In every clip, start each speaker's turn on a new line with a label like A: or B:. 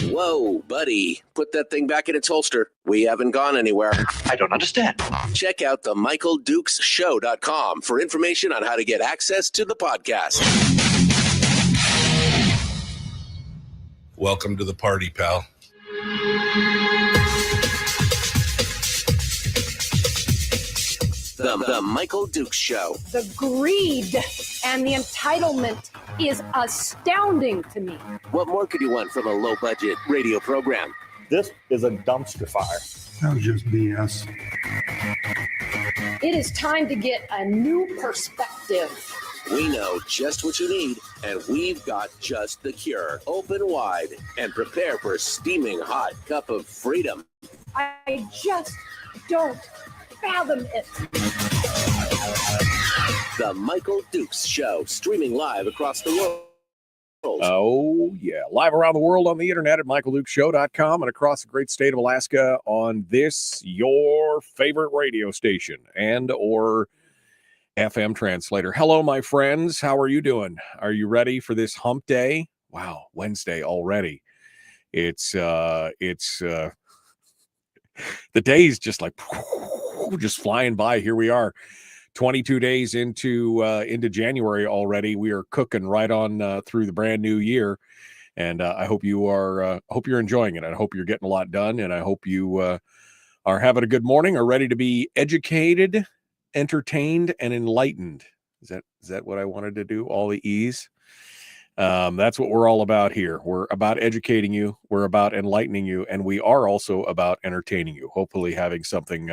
A: Whoa, buddy. Put that thing back in its holster. We haven't gone anywhere.
B: I don't understand.
A: Check out the MichaelDukesShow.com for information on how to get access to the podcast.
C: Welcome to the party, pal.
A: The Michael Dukes Show.
D: The greed and the entitlement is astounding to me.
A: What more could you want from a low-budget radio program?
E: This is a dumpster fire.
F: That was just BS.
D: It is time to get a new perspective.
A: We know just what you need, and we've got just the cure. Open wide and prepare for a steaming hot cup of freedom.
D: I just don't fathom it.
A: The Michael Dukes Show, streaming live across the world.
G: Oh, yeah. Live around the world on the internet at MichaelDukesShow.com and across the great state of Alaska on this, your favorite radio station and or FM translator. Hello, my friends. How are you doing? Are you ready for this hump day? Wow, Wednesday already. It's the day's just like just flying by. Here we are. 22 days into January already. We are cooking right on through the brand new year, and I hope you are. Hope you're enjoying it. I hope you're getting a lot done, and I hope you are having a good morning. Are ready to be educated, entertained, and enlightened. Is that what I wanted to do? All the E's. That's what we're all about here. We're about educating you. We're about enlightening you, and we are also about entertaining you. Hopefully, having something.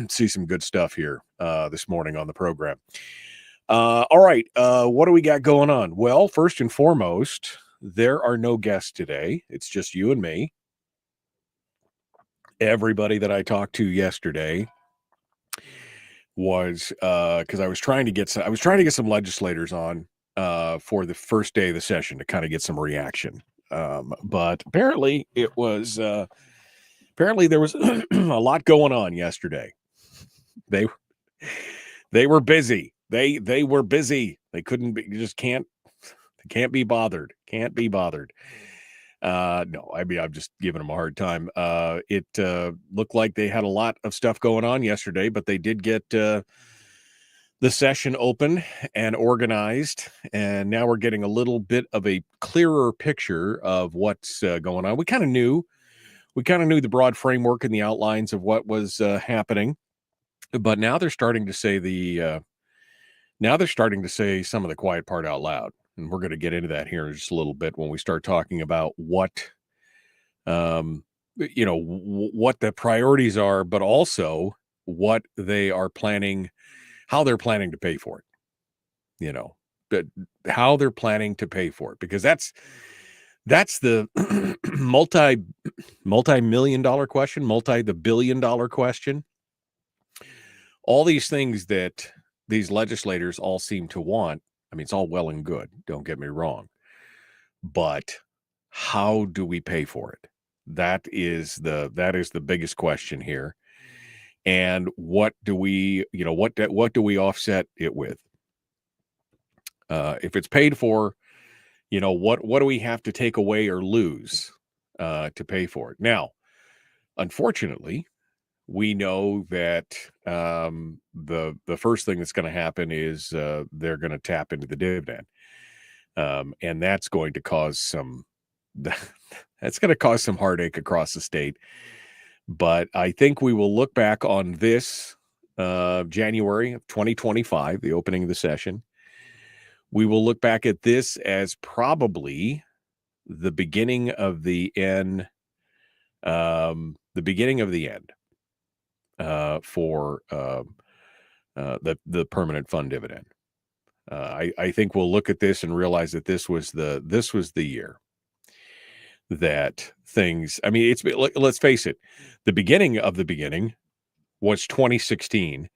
G: See some good stuff here this morning on the program. All right. What do we got going on? Well, first and foremost, there are no guests today. It's just you and me. Everybody that I talked to yesterday was because I was trying to get some legislators on for the first day of the session to kind of get some reaction. But apparently it was apparently there was a lot going on yesterday. They were busy. They were busy. They couldn't be, can't be bothered. Can't be bothered. No, I mean, I'm just giving them a hard time. It looked like they had a lot of stuff going on yesterday, but they did get the session open and organized, and now we're getting a little bit of a clearer picture of what's going on. We kind of knew the broad framework and the outlines of what was happening, but now they're starting to say some of the quiet part out loud, and we're going to get into that here in just a little bit when we start talking about what what the priorities are, but also what they are planning, how they're planning to pay for it. But how they're planning to pay for it, because that's the multi-million dollar question, the billion-dollar question. All these things that these legislators all seem to want. I mean, it's all well and good, don't get me wrong, but how do we pay for it? That is the biggest question here. And what do we offset it with? If it's paid for, what do we have to take away or lose to pay for it? Now, unfortunately, we know that the first thing that's going to happen is they're going to tap into the dividend, and that's going to cause some heartache across the state. But I think we will look back on this January of 2025, the opening of the session. We will look back at this as probably the beginning of the end. For the permanent fund dividend. I think we'll look at this and realize that this was the year that things. I mean, let's face it. The beginning of the beginning was 2016,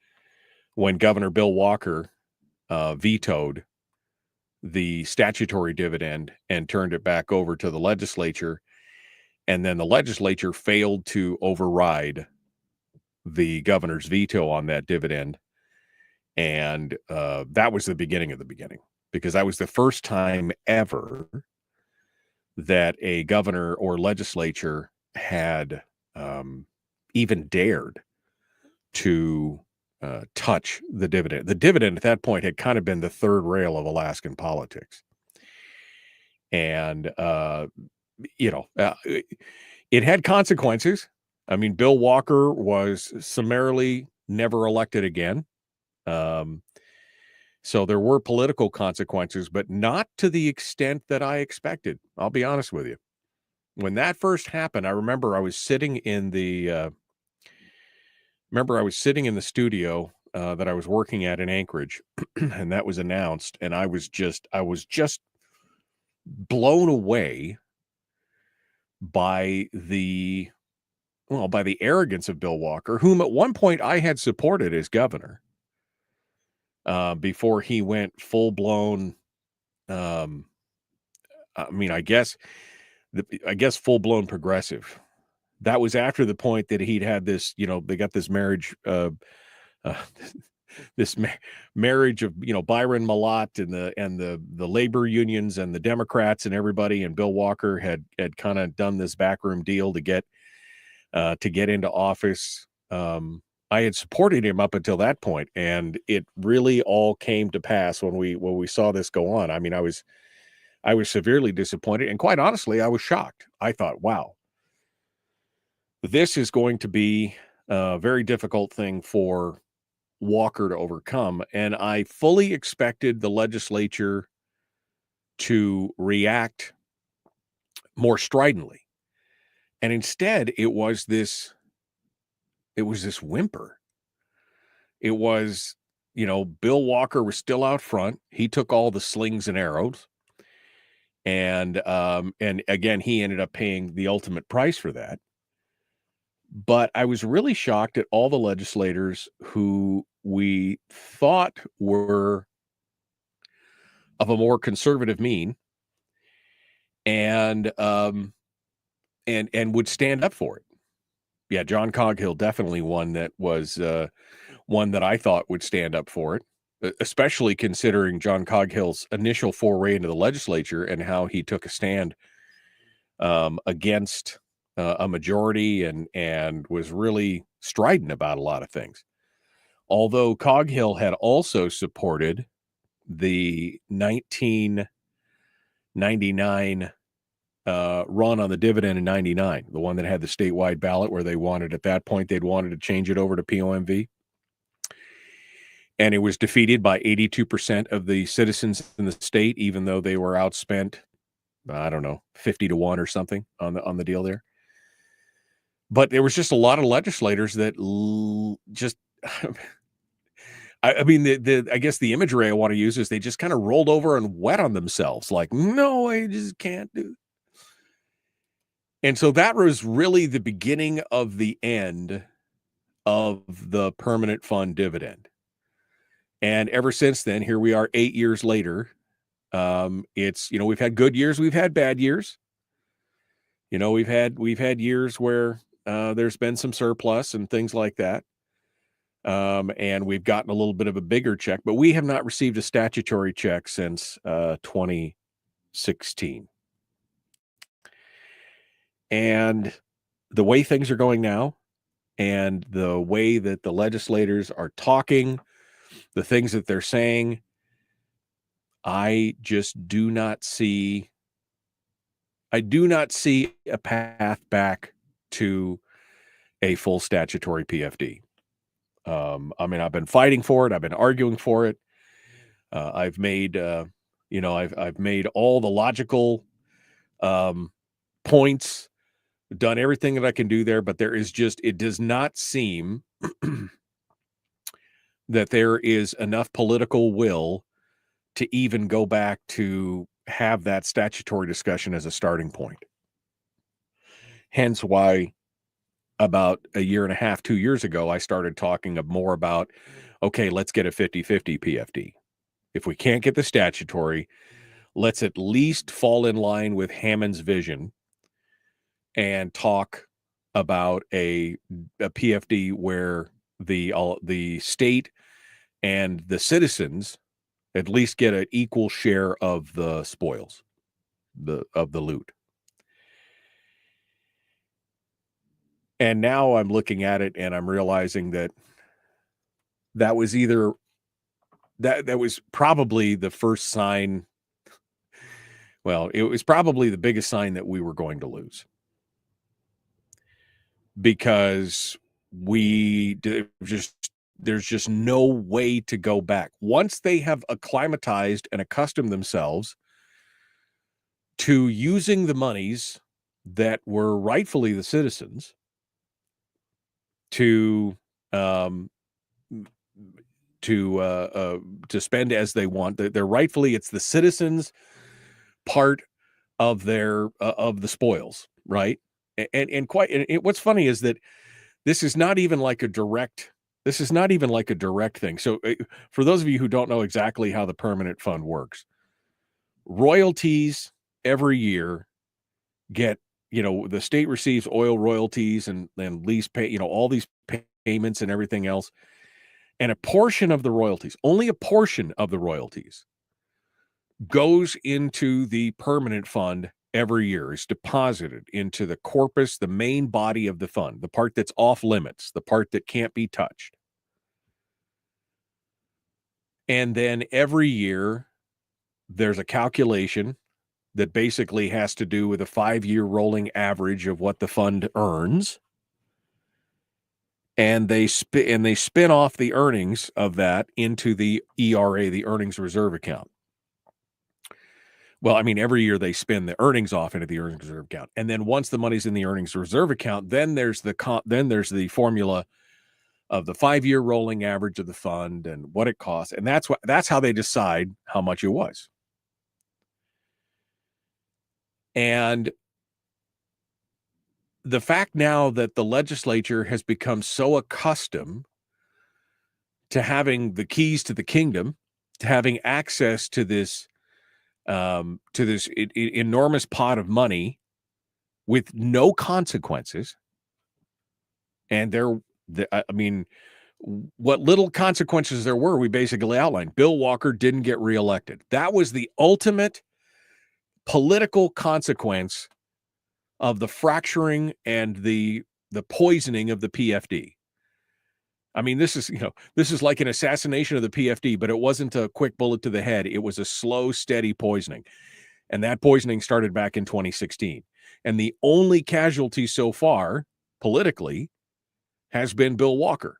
G: when Governor Bill Walker vetoed the statutory dividend and turned it back over to the legislature, and then the legislature failed to override the governor's veto on that dividend. And that was the beginning of the beginning, because that was the first time ever that a governor or legislature had even dared to touch the dividend. The dividend at that point had kind of been the third rail of Alaskan politics. And, it had consequences. I mean, Bill Walker was summarily never elected again. So there were political consequences, but not to the extent that I expected. I'll be honest with you. When that first happened, I remember I was sitting in the studio that I was working at in Anchorage, and that was announced, and I was just blown away by the arrogance of Bill Walker, whom at one point I had supported as governor, before he went full blown. I guess full blown progressive. That was after the point that he'd had this, they got this marriage, marriage of, Byron Malott and the labor unions and the Democrats and everybody, and Bill Walker had kind of done this backroom deal to get into office. I had supported him up until that point, and it really all came to pass when we saw this go on. I mean, I was severely disappointed, and quite honestly, I was shocked. I thought, wow, this is going to be a very difficult thing for Walker to overcome. And I fully expected the legislature to react more stridently. And instead, it was this whimper. It was, Bill Walker was still out front. He took all the slings and arrows. And again, he ended up paying the ultimate price for that. But I was really shocked at all the legislators who we thought were of a more conservative mien and would stand up for it. Yeah, John Coghill, definitely one that was one that I thought would stand up for it, especially considering John Coghill's initial foray into the legislature and how he took a stand against a majority and was really strident about a lot of things. Although Coghill had also supported the 1999 run on the dividend in 99, the one that had the statewide ballot where they wanted, at that point, they'd wanted to change it over to POMV. And it was defeated by 82% of the citizens in the state, even though they were outspent, I don't know, 50-1 or something on the deal there. But there was just a lot of legislators that just, I mean, I guess the imagery I want to use is they just kind of rolled over and wet on themselves. Like, no, I just can't do it. And so that was really the beginning of the end of the permanent fund dividend. And ever since then, here we are 8 years later. It's, we've had good years, we've had bad years. We've had years where there's been some surplus and things like that. And we've gotten a little bit of a bigger check, but we have not received a statutory check since 2016. And the way things are going now, and the way that the legislators are talking, the things that they're saying, I do not see a path back to a full statutory PFD. I've been fighting for it. I've been arguing for it. I've made all the logical points, done everything that I can do there, but it does not seem that there is enough political will to even go back to have that statutory discussion as a starting point. Hence why about a year and a half, 2 years ago, I started talking more about, okay, let's get a 50-50 PFD. If we can't get the statutory, let's at least fall in line with Hammond's vision and talk about a PFD where the state and the citizens at least get an equal share of the spoils, of the loot. And now I'm looking at it and I'm realizing that was probably the first sign. Well, it was probably the biggest sign that we were going to lose, because there's just no way to go back. Once they have acclimatized and accustomed themselves to using the monies that were rightfully the citizens to spend as they want, they're rightfully, it's the citizens' part of their of the spoils, right? And what's funny is that this is not even like a direct thing. So for those of you who don't know exactly how the permanent fund works, royalties every year get, the state receives oil royalties and lease pay, all these payments and everything else. And a portion of the royalties, only a portion of the royalties, goes into the permanent fund every year, is deposited into the corpus, the main body of the fund, the part that's off limits, the part that can't be touched. And then every year there's a calculation that basically has to do with a 5-year rolling average of what the fund earns. And they spin off the earnings of that into the ERA, the earnings reserve account. Well, I mean, every year they spin the earnings off into the earnings reserve account. And then once the money's in the earnings reserve account, then there's the formula of the 5-year rolling average of the fund and what it costs. And that's how they decide how much it was. And the fact now that the legislature has become so accustomed to having the keys to the kingdom, to having access to this enormous pot of money with no consequences, and what little consequences there were, we basically outlined. Bill Walker didn't get reelected. That was the ultimate political consequence of the fracturing and the poisoning of the PFD. I mean, this is like an assassination of the PFD, but it wasn't a quick bullet to the head. It was a slow, steady poisoning. And that poisoning started back in 2016. And the only casualty so far, politically, has been Bill Walker.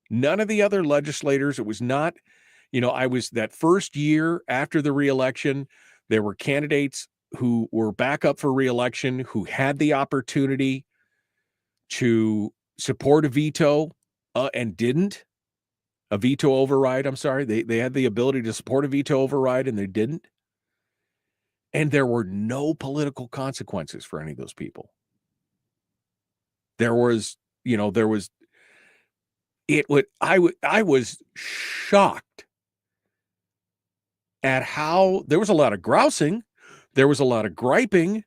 G: None of the other legislators, it was not, I was that first year after the reelection, there were candidates who were back up for reelection who had the opportunity to support a veto and didn't. A veto override, I'm sorry. They had the ability to support a veto override and they didn't. And there were no political consequences for any of those people. I was shocked at how there was a lot of grousing. There was a lot of griping.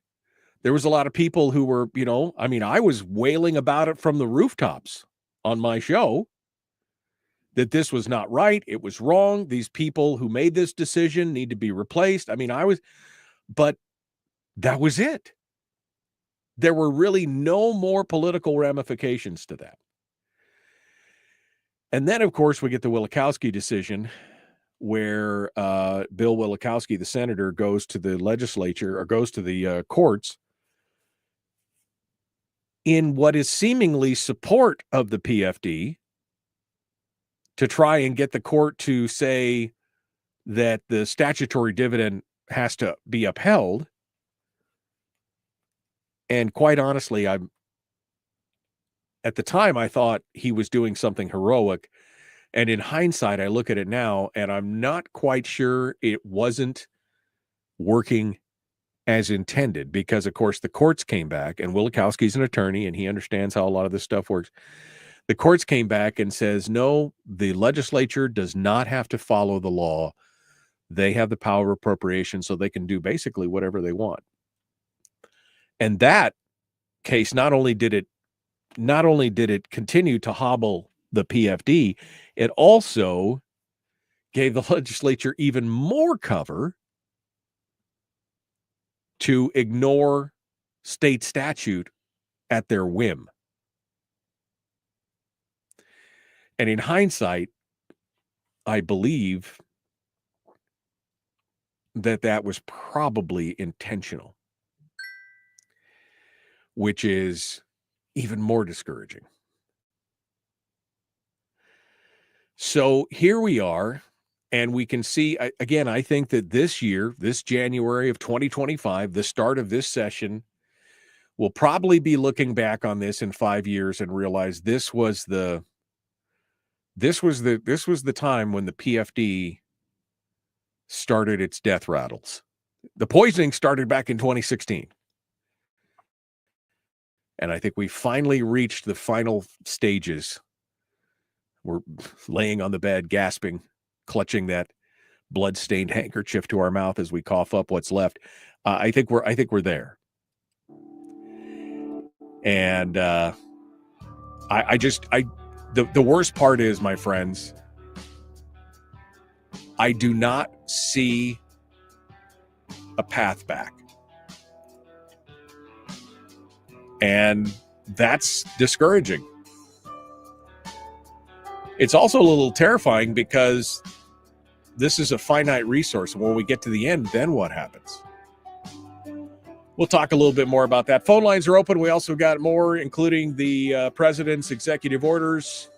G: There was a lot of people who were, I was wailing about it from the rooftops on my show that this was not right. It was wrong. These people who made this decision need to be replaced. But that was it. There were really no more political ramifications to that. And then, of course, we get the Wielechowski decision where Bill Wielechowski, the senator, goes to the legislature or goes to the courts in what is seemingly support of the PFD to try and get the court to say that the statutory dividend has to be upheld. And quite honestly, at the time, I thought he was doing something heroic. And in hindsight, I look at it now, and I'm not quite sure it wasn't working as intended because, of course, the courts came back, and Wielechowski's an attorney, and he understands how a lot of this stuff works. The courts came back and says, no, the legislature does not have to follow the law. They have the power of appropriation, so they can do basically whatever they want. And that case, not only did it continue to hobble the PFD, it also gave the legislature even more cover to ignore state statute at their whim. And in hindsight, I believe that was probably intentional, which is even more discouraging. So here we are, and we can see, again, I think that this year, this January of 2025, the start of this session, we'll probably be looking back on this in 5 years and realize this was the time when the PFD started its death rattles. The poisoning started back in 2016. And I think we finally reached the final stages. We're laying on the bed, gasping, clutching that blood-stained handkerchief to our mouth as we cough up what's left. I think we're there. And the worst part is, my friends, I do not see a path back. And that's discouraging. It's also a little terrifying because this is a finite resource. And when we get to the end, then what happens? We'll talk a little bit more about that. Phone lines are open. We also got more, including the president's executive orders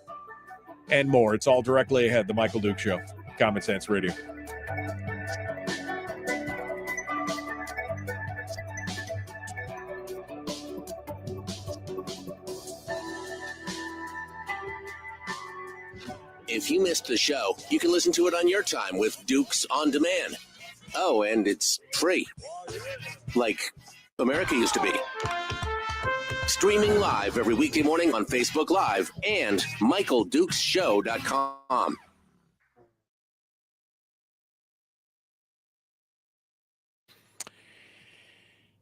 G: and more. It's all directly ahead. The Michael Duke Show, Common Sense Radio.
A: If you missed the show, you can listen to it on your time with Dukes On Demand. Oh, and it's free. Like America used to be. Streaming live every weekday morning on Facebook Live and MichaelDukesShow.com.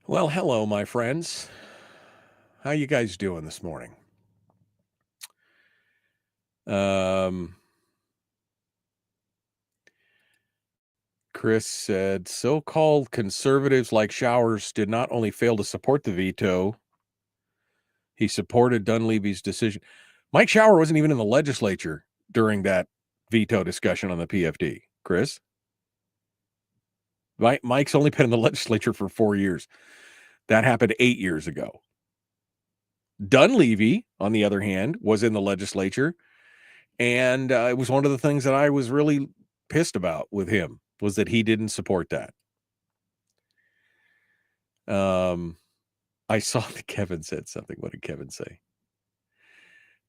G: Well, hello, my friends. How you guys doing this morning? Chris said, so-called conservatives like Showers did not only fail to support the veto, he supported Dunleavy's decision. Mike Shower wasn't even in the legislature during that veto discussion on the PFD. Chris? Mike's only been in the legislature for 4 years. That happened 8 years ago. Dunleavy, on the other hand, was in the legislature, and it was one of the things that I was really pissed about with him, was that he didn't support that. I saw that Kevin said something. What did Kevin say?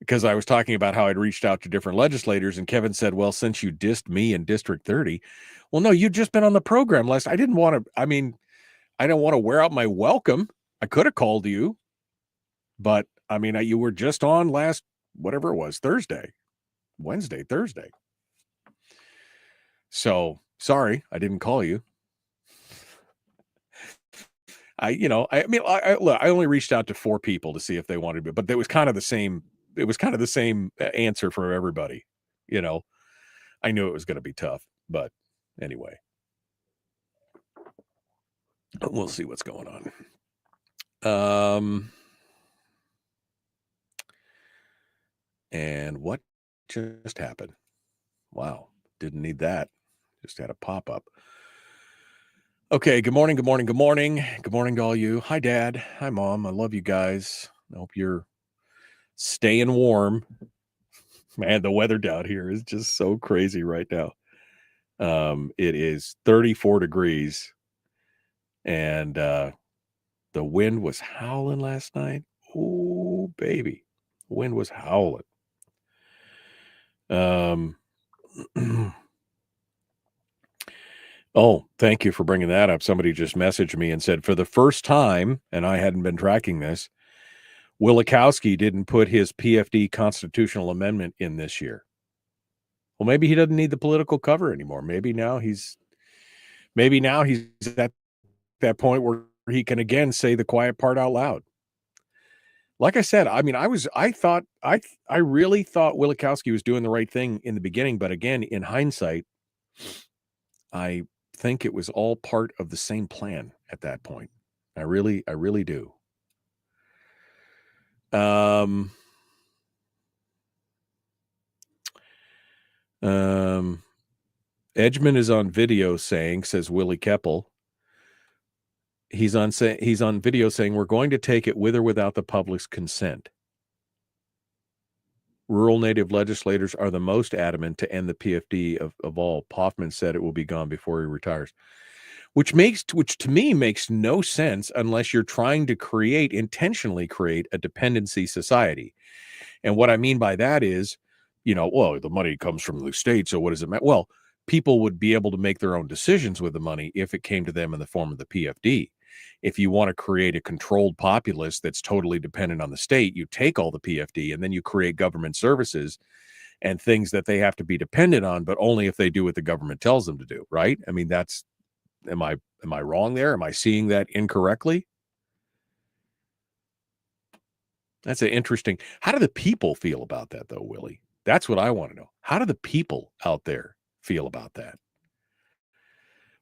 G: Because I was talking about how I'd reached out to different legislators, and Kevin said, well, since you dissed me in District 30, well, no, you'd just been on the program last. I don't want to wear out my welcome. I could have called you, but you were just on last, whatever it was, Thursday. So sorry, I didn't call you. I only reached out to 4 people to see if they wanted me, but it was kind of the same. It was kind of the same answer for everybody. I knew it was going to be tough, but anyway, we'll see what's going on. And what just happened? Wow. Didn't need that. Just had a pop-up. Okay. Good morning. Good morning. Good morning. Good morning to all you. Hi, Dad. Hi, Mom. I love you guys. I hope you're staying warm. Man, the weather down here is just so crazy right now. It is 34 degrees, and the wind was howling last night. Oh, baby. The wind was howling. Oh, thank you for bringing that up. Somebody just messaged me and said, for the first time, and I hadn't been tracking this, Wielechowski didn't put his PFD constitutional amendment in this year. Well, maybe he doesn't need the political cover anymore. Maybe now he's at that point where he can again say the quiet part out loud. Like I said, I really thought Wielechowski was doing the right thing in the beginning, but again, in hindsight, I think it was all part of the same plan at that point. I really do. Edgman is on video says Willie Keppel. He's on video saying we're going to take it with or without the public's consent. Rural Native legislators are the most adamant to end the PFD of all. Poffman said it will be gone before he retires, which to me makes no sense unless you're trying to intentionally create a dependency society. And what I mean by that is, the money comes from the state, so what does it matter? Well, people would be able to make their own decisions with the money if it came to them in the form of the PFD. If you want to create a controlled populace that's totally dependent on the state, you take all the PFD and then you create government services and things that they have to be dependent on, but only if they do what the government tells them to do, right? I mean, am I wrong there? Am I seeing that incorrectly? That's interesting. How do the people feel about that, though, Willie? That's what I want to know. How do the people out there feel about that?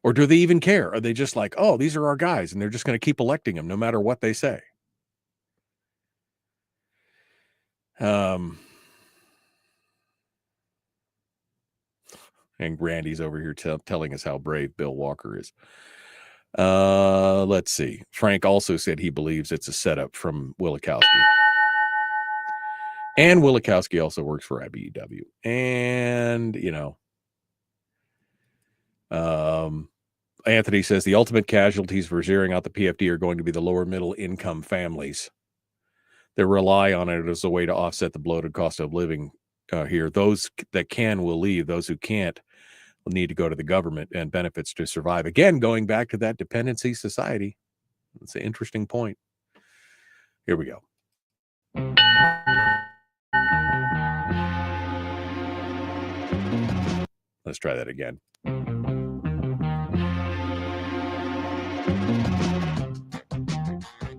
G: Or do they even care? Are they just like, oh, these are our guys, and they're just going to keep electing them no matter what they say? And Randy's over here telling us how brave Bill Walker is. Let's see. Frank also said he believes it's a setup from Wielechowski. And Wielechowski also works for IBEW. And, Anthony says the ultimate casualties for zeroing out the PFD are going to be the lower middle income families that rely on it as a way to offset the bloated cost of living here. Those that can will leave. Those who can't will need to go to the government and benefits to survive. Again, going back to that dependency society. It's an interesting point. Here we go. Let's try that again.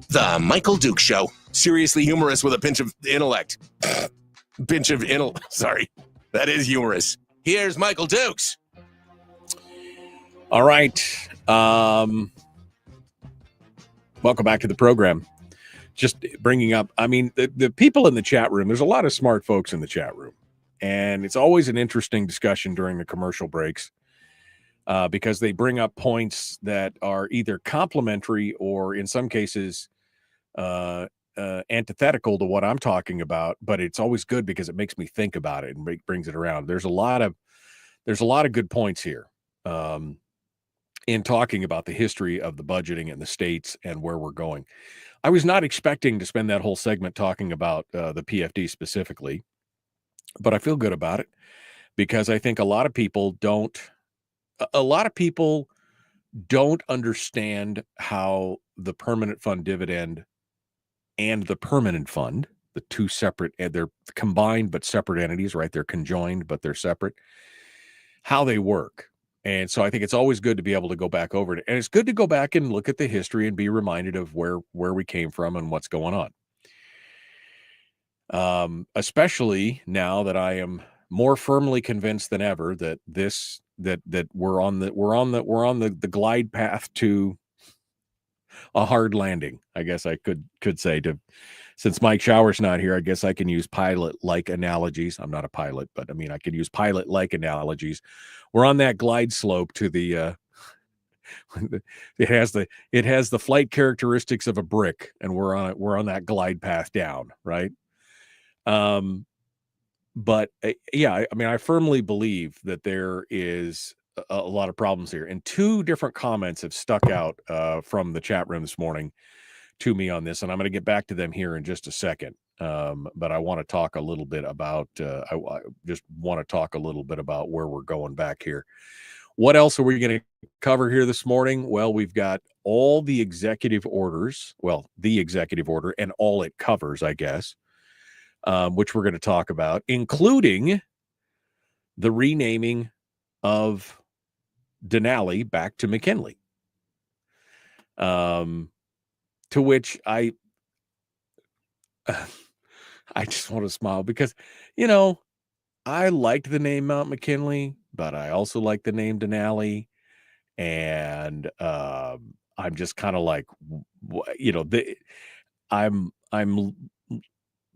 A: The Michael Duke Show. Seriously humorous with a pinch of intellect. Sorry. That is humorous. Here's Michael Dukes.
G: All right. Welcome back to the program. just bringing up, I mean, the people in the chat room, there's a lot of smart folks in the chat room, and it's always an interesting discussion during the commercial breaks because they bring up points that are either complementary or in some cases antithetical to what I'm talking about, but it's always good because it makes me think about it and brings it around. There's a lot of good points here in talking about the history of the budgeting and the states and where we're going. I was not expecting to spend that whole segment talking about the PFD specifically, but I feel good about it because I think a lot of people don't understand how the permanent fund dividend and the permanent fund, the two separate, they're combined but separate entities, right? They're conjoined, but they're separate, how they work. And so I think it's always good to be able to go back over it. And it's good to go back and look at the history and be reminded of where we came from and what's going on. Especially now that I am more firmly convinced than ever that we're on the glide path to a hard landing. I guess I could say, since Mike Shower's not here, I guess I can use pilot-like analogies. I'm not a pilot, but I mean, I could use pilot-like analogies. We're on that glide slope to the, it has the flight characteristics of a brick, and we're on that glide path down, right? But yeah, I mean, I firmly believe that there is a lot of problems here, and two different comments have stuck out from the chat room this morning to me on this, and I'm going to get back to them here in just a second. But I want to talk a little bit about I just want to talk a little bit about where we're going back here. What else are we going to cover here this morning? Well, we've got all the executive orders, the executive order and all it covers, I guess, which we're going to talk about, including the renaming of Denali back to McKinley. To which I just want to smile because, I liked the name Mount McKinley, but I also like the name Denali. And I'm just kind of like,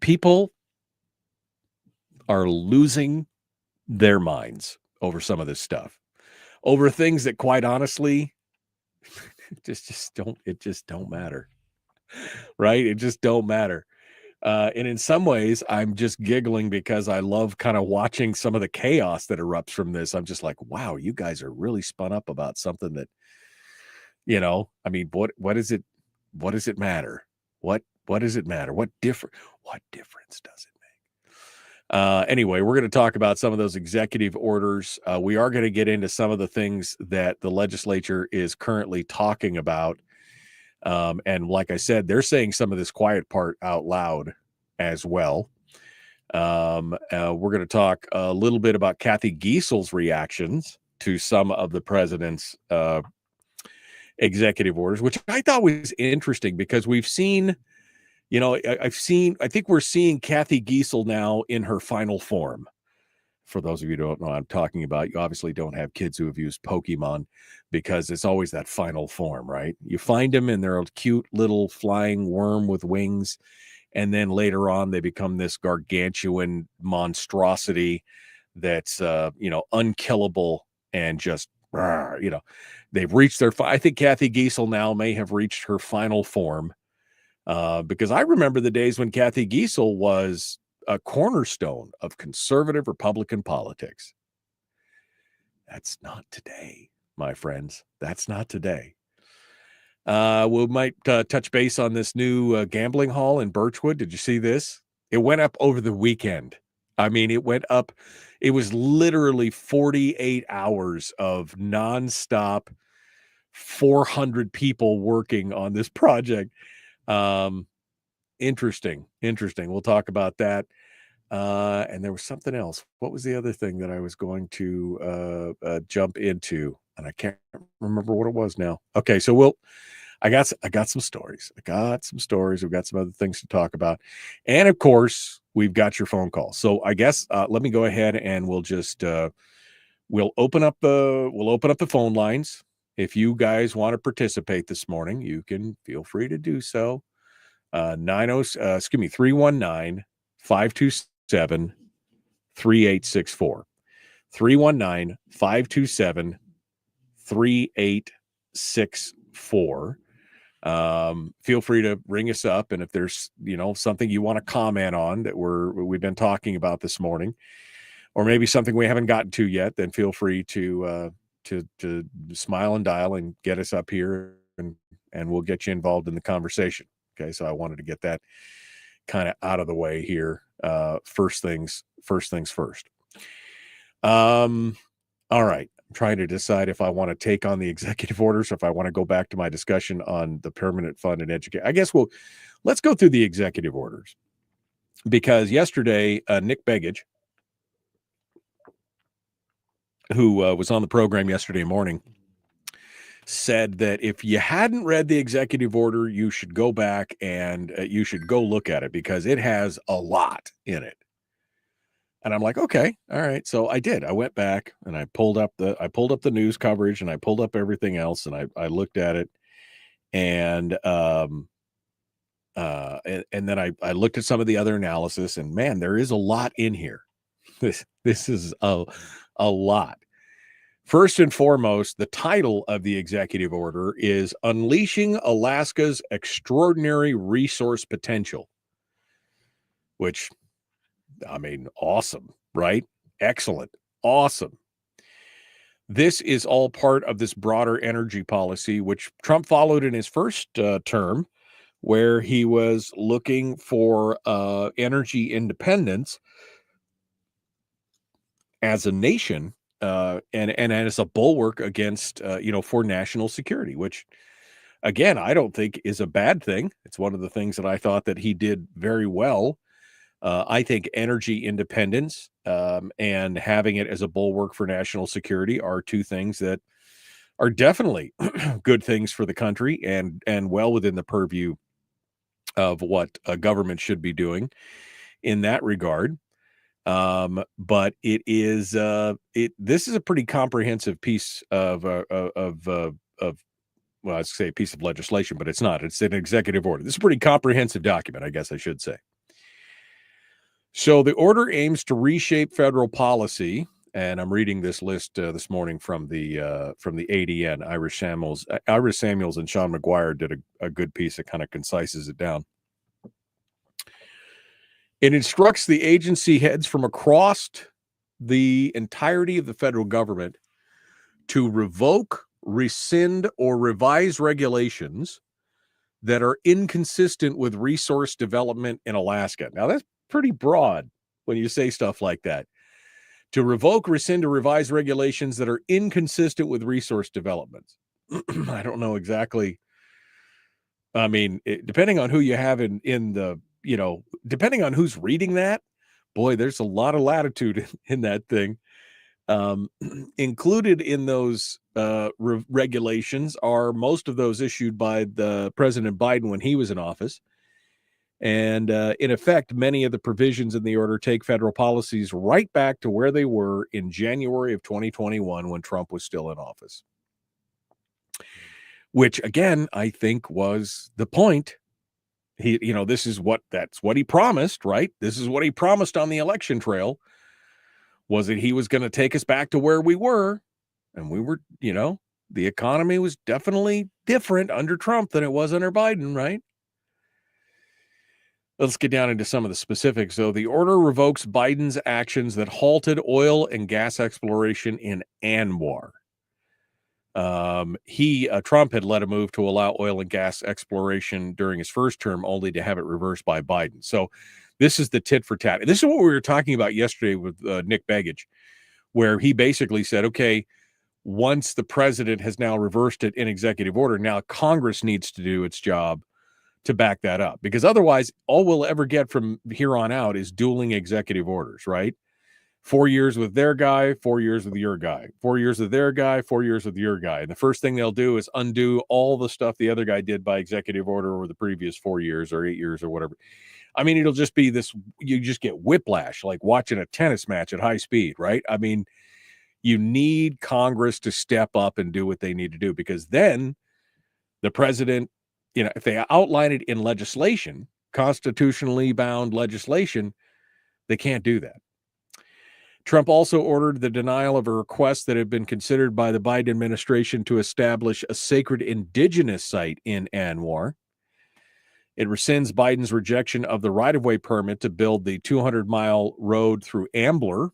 G: people are losing their minds over some of this stuff, over things that quite honestly, just don't matter. Right? It just don't matter. And in some ways, I'm just giggling because I love kind of watching some of the chaos that erupts from this. I'm just like, wow, you guys are really spun up about something that, I mean, what is it? What does it matter? What does it matter? What difference does it make? Anyway, we're going to talk about some of those executive orders. We are going to get into some of the things that the legislature is currently talking about. And like I said, they're saying some of this quiet part out loud as well. We're going to talk a little bit about Kathy Giesel's reactions to some of the president's executive orders, which I thought was interesting because we've seen, I think we're seeing Kathy Giesel now in her final form. For those of you who don't know what I'm talking about, you obviously don't have kids who have used Pokemon because it's always that final form, right? You find them and they're a cute little flying worm with wings. And then later on, they become this gargantuan monstrosity that's, unkillable and just, they've reached their, I think Kathy Giesel now may have reached her final form because I remember the days when Kathy Giesel was a cornerstone of conservative Republican politics. That's not today, my friends. That's not today. We might touch base on this new gambling hall in Birchwood. Did you see this? It went up over the weekend. I mean, it went up. It was literally 48 hours of nonstop 400 people working on this project. Interesting. We'll talk about that. And there was something else. What was the other thing that I was going to jump into? And I can't remember what it was now. Okay, so I got some stories. We've got some other things to talk about. And of course, we've got your phone call. So I guess let me go ahead and we'll just we'll open up the phone lines. If you guys want to participate this morning, you can feel free to do so. 319-527-3864. 319-527-3864. Feel free to ring us up, and if there's something you want to comment on that we've been talking about this morning, or maybe something we haven't gotten to yet, then feel free to smile and dial and get us up here, and we'll get you involved in the conversation. Okay, so I wanted to get that kind of out of the way here. First things first. All right. I'm trying to decide if I want to take on the executive orders or if I want to go back to my discussion on the permanent fund and education. I guess let's go through the executive orders, because yesterday, Nick Begich, who was on the program yesterday morning, said that if you hadn't read the executive order, you should go back and you should go look at it, because it has a lot in it. And I'm like, okay, all right. So I did. I went back and I pulled up the news coverage, and I pulled up everything else, and I looked at it, and then I looked at some of the other analysis, and man, there is a lot in here. This is a lot. First and foremost, the title of the executive order is Unleashing Alaska's Extraordinary Resource Potential, which, I mean, awesome, right? Excellent. Awesome. This is all part of this broader energy policy, which Trump followed in his first term, where he was looking for energy independence as a nation, and as a bulwark against, for national security, which, again, I don't think is a bad thing. It's one of the things that I thought that he did very well. I think energy independence and having it as a bulwark for national security are two things that are definitely good things for the country, and well within the purview of what a government should be doing in that regard. But it is this is a pretty comprehensive piece of well, I'd say a piece of legislation, but it's not. It's an executive order. This is a pretty comprehensive document, I guess I should say. So the order aims to reshape federal policy, and I'm reading this list this morning from the ADN. Irish Samuels and Sean McGuire did a good piece that kind of concises it down. It instructs the agency heads from across the entirety of the federal government to revoke, rescind, or revise regulations that are inconsistent with resource development in Alaska. Now, that's pretty broad when you say stuff like that. To revoke, rescind, or revise regulations that are inconsistent with resource development. I don't know exactly. I mean, depending on who you have in the, depending on who's reading that, boy, there's a lot of latitude in that thing. Included in those regulations are most of those issued by the President Biden when he was in office. And in effect, many of the provisions in the order take federal policies right back to where they were in January of 2021 when Trump was still in office. Which, again, I think was the point. That's what he promised, right? This is what he promised on the election trail, was that he was going to take us back to where we were. And we were, the economy was definitely different under Trump than it was under Biden, right? Let's get down into some of the specifics. So the order revokes Biden's actions that halted oil and gas exploration in ANWR. Trump had led a move to allow oil and gas exploration during his first term, only to have it reversed by Biden. So this is the tit for tat. This is what we were talking about yesterday with Nick Begich, where he basically said, okay, once the president has now reversed it in executive order, now Congress needs to do its job to back that up, because otherwise all we'll ever get from here on out is dueling executive orders, right? 4 years with their guy, 4 years with your guy, 4 years with their guy, 4 years with your guy. And the first thing they'll do is undo all the stuff the other guy did by executive order over the previous 4 years or 8 years or whatever. I mean, it'll just be this, you just get whiplash, like watching a tennis match at high speed, right? I mean, you need Congress to step up and do what they need to do, because then the president if they outline it in legislation, constitutionally bound legislation, they can't do that. Trump also ordered the denial of a request that had been considered by the Biden administration to establish a sacred indigenous site in Anwar. It rescinds Biden's rejection of the right-of-way permit to build the 200-mile road through Ambler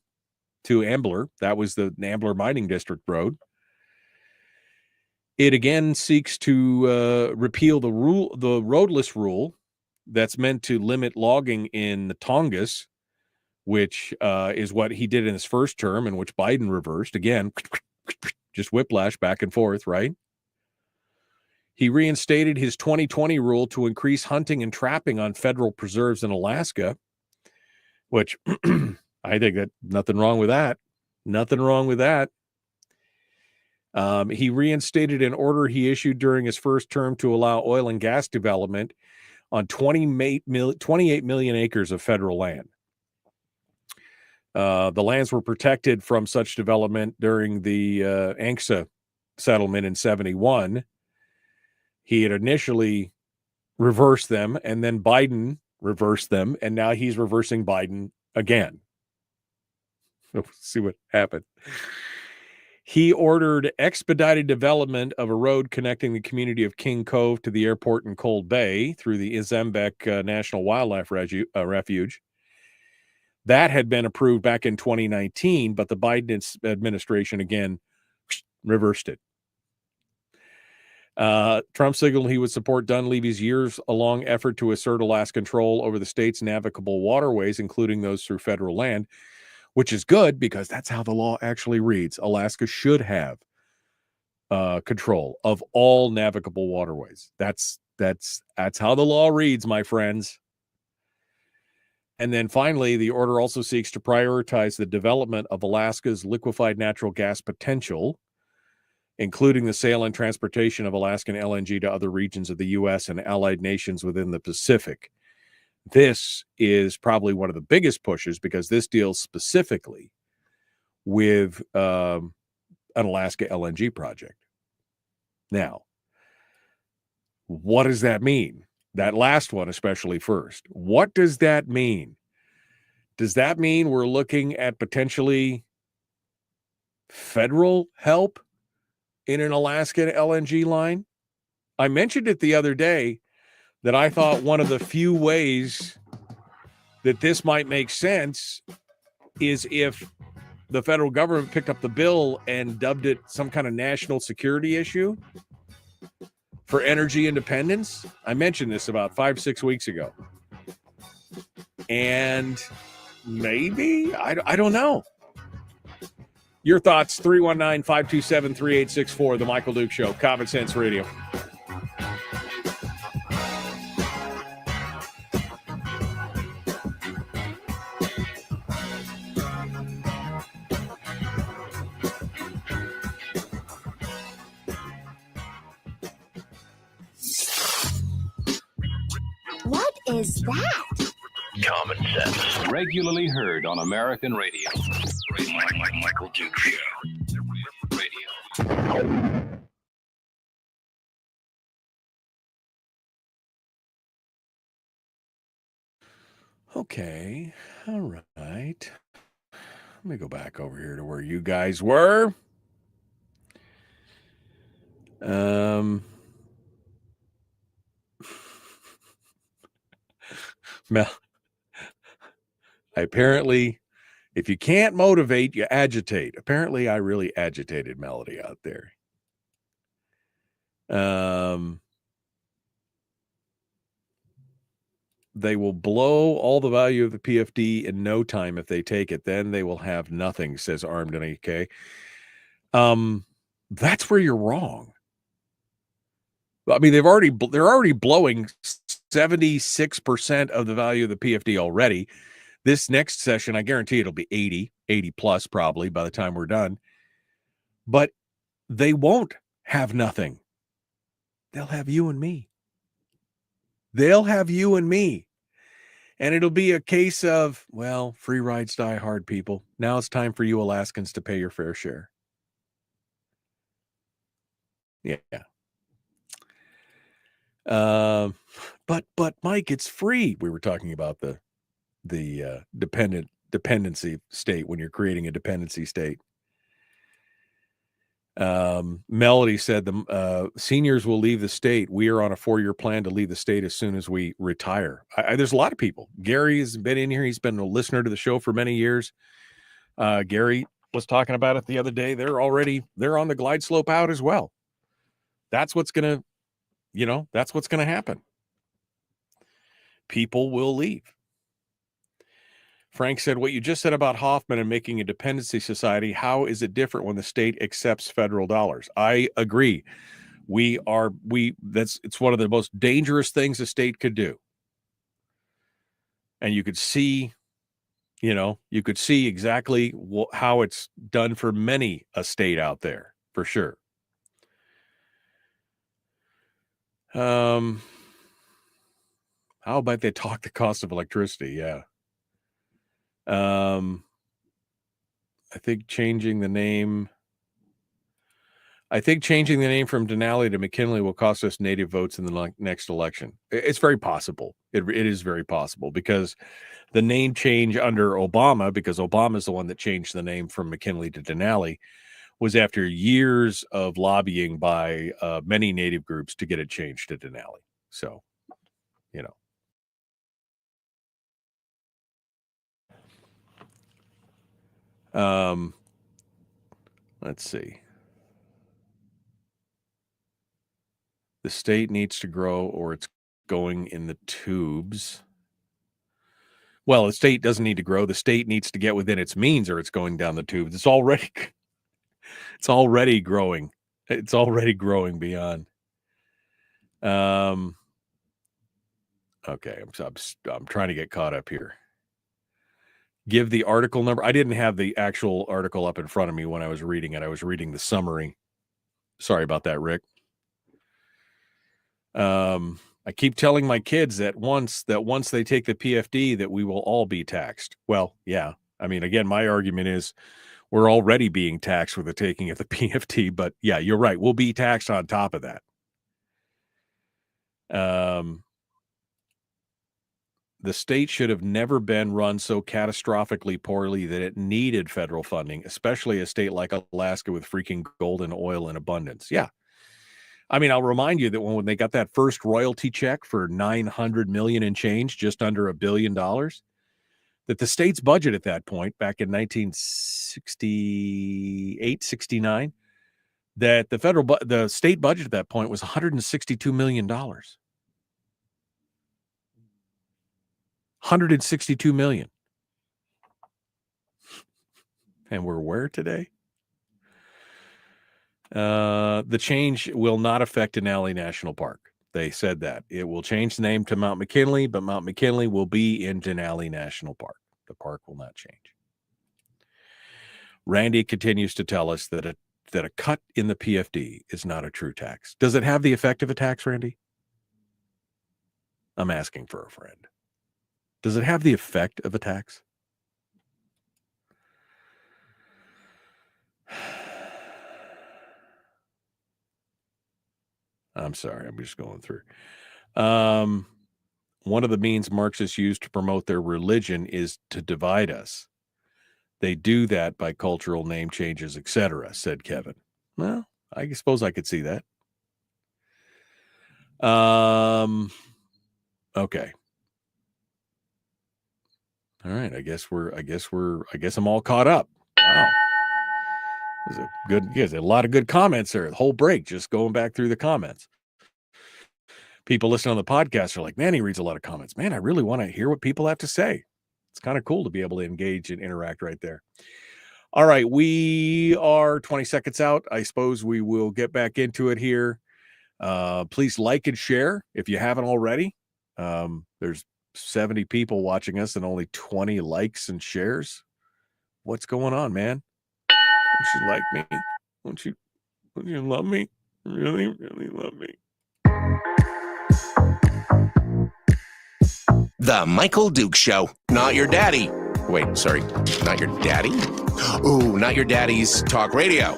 G: to Ambler. That was the Ambler Mining District road. It again seeks to repeal the roadless rule that's meant to limit logging in the Tongass, which is what he did in his first term and which Biden reversed. Again, just whiplash back and forth, right? He reinstated his 2020 rule to increase hunting and trapping on federal preserves in Alaska, which I think that nothing wrong with that. Nothing wrong with that. He reinstated an order he issued during his first term to allow oil and gas development on 28 million acres of federal land. The lands were protected from such development during the ANCSA settlement in 1971. He had initially reversed them, and then Biden reversed them, and now he's reversing Biden again. We'll see what happened. He ordered expedited development of a road connecting the community of King Cove to the airport in Cold Bay through the Izembek National Wildlife Refuge. That had been approved back in 2019, but the Biden administration again reversed it. Trump signaled he would support Dunleavy's years-long effort to assert Alaska control over the state's navigable waterways, including those through federal land, which is good because that's how the law actually reads. Alaska should have control of all navigable waterways. That's how the law reads, my friends. And then finally, the order also seeks to prioritize the development of Alaska's liquefied natural gas potential, including the sale and transportation of Alaskan LNG to other regions of the U.S. and allied nations within the Pacific. This is probably one of the biggest pushes because this deals specifically with an Alaska LNG project. Now, what does that mean? That last one, especially first. What does that mean? Does that mean we're looking at potentially federal help in an Alaska LNG line? I mentioned it the other day that I thought one of the few ways that this might make sense is if the federal government picked up the bill and dubbed it some kind of national security issue for energy independence. I mentioned this about 5-6 weeks ago. And maybe, I don't know. Your thoughts, 319-527-3864, The Michael Duke Show, Common Sense Radio.
B: What is that?
A: Common Sense. Regularly heard on American radio. Michael Duke Show. Radio.
G: Okay. All right. Let me go back over here to where you guys were. Mel, apparently, if you can't motivate, you agitate. Apparently, I really agitated Melody out there. They will blow all the value of the PFD in no time if they take it. Then they will have nothing, says Armed and AK. That's where you're wrong. I mean, they're already blowing 76% of the value of the PFD already. This next session, I guarantee it'll be 80 plus probably by the time we're done. But they won't have nothing. They'll have you and me. They'll have you and me. And it'll be a case of, well, free rides die hard, people. Now it's time for you Alaskans to pay your fair share. Yeah. But Mike, it's free. We were talking about the dependency state when you're creating a dependency state. Melody said the seniors will leave the state. We are on a 4-year plan to leave the state as soon as we retire. There's a lot of people. Gary has been in here. He's been a listener to the show for many years. Gary was talking about it the other day. They're on the glide slope out as well. That's what's going to happen. People will leave. Frank said, what you just said about Hoffman and making a dependency society, how is it different when the state accepts federal dollars? I agree. It's one of the most dangerous things a state could do. And you could see exactly how it's done for many a state out there, for sure. How about they talk the cost of electricity? Yeah. I think changing the name from Denali to McKinley will cost us native votes in the next election. It's very possible. It is very possible because the name change under Obama, because Obama is the one that changed the name from McKinley to Denali, was after years of lobbying by many native groups to get it changed to Denali. So, let's see. The state needs to grow or it's going in the tubes. Well, the state doesn't need to grow. The state needs to get within its means or it's going down the tubes. It's already growing. It's already growing beyond. Okay, I'm trying to get caught up here. Give the article number. I didn't have the actual article up in front of me when I was reading it. I was reading the summary. Sorry about that, Rick. I keep telling my kids that once they take the PFD, that we will all be taxed. Well, yeah. I mean, again, my argument is we're already being taxed with the taking of the PFD, but yeah, you're right. We'll be taxed on top of that. The state should have never been run so catastrophically poorly that it needed federal funding, especially a state like Alaska with freaking gold and oil in abundance. Yeah. I mean, I'll remind you that when they got that first royalty check for $900 million and change, just under $1 billion, that the state's budget at that point, back in 1968, 69, that the state budget at that point was $162 million. $162 million. And we're where today? The change will not affect Denali National Park. They said that. It will change the name to Mount McKinley, but Mount McKinley will be in Denali National Park. The park will not change. Randy continues to tell us that a cut in the PFD is not a true tax. Does it have the effect of a tax, Randy? I'm asking for a friend. Does it have the effect of a tax? I'm sorry, I'm just going through. One of the means Marxists use to promote their religion is to divide us. They do that by cultural name changes, etc., said Kevin. Well, I suppose I could see that. Okay. All right, I guess I'm all caught up. Wow. There's a lot of good comments there. The whole break, just going back through the comments. People listening on the podcast are like, man, he reads a lot of comments. Man, I really want to hear what people have to say. It's kind of cool to be able to engage and interact right there. All right, we are 20 seconds out. I suppose we will get back into it here. Please like and share if you haven't already. There's 70 people watching us and only 20 likes and shares. What's going on, man? Don't you like me? Don't you love me? Really, really love me?
A: The Michael Duke Show. Not your daddy. Wait, sorry. Not your daddy? Ooh, not your daddy's talk radio.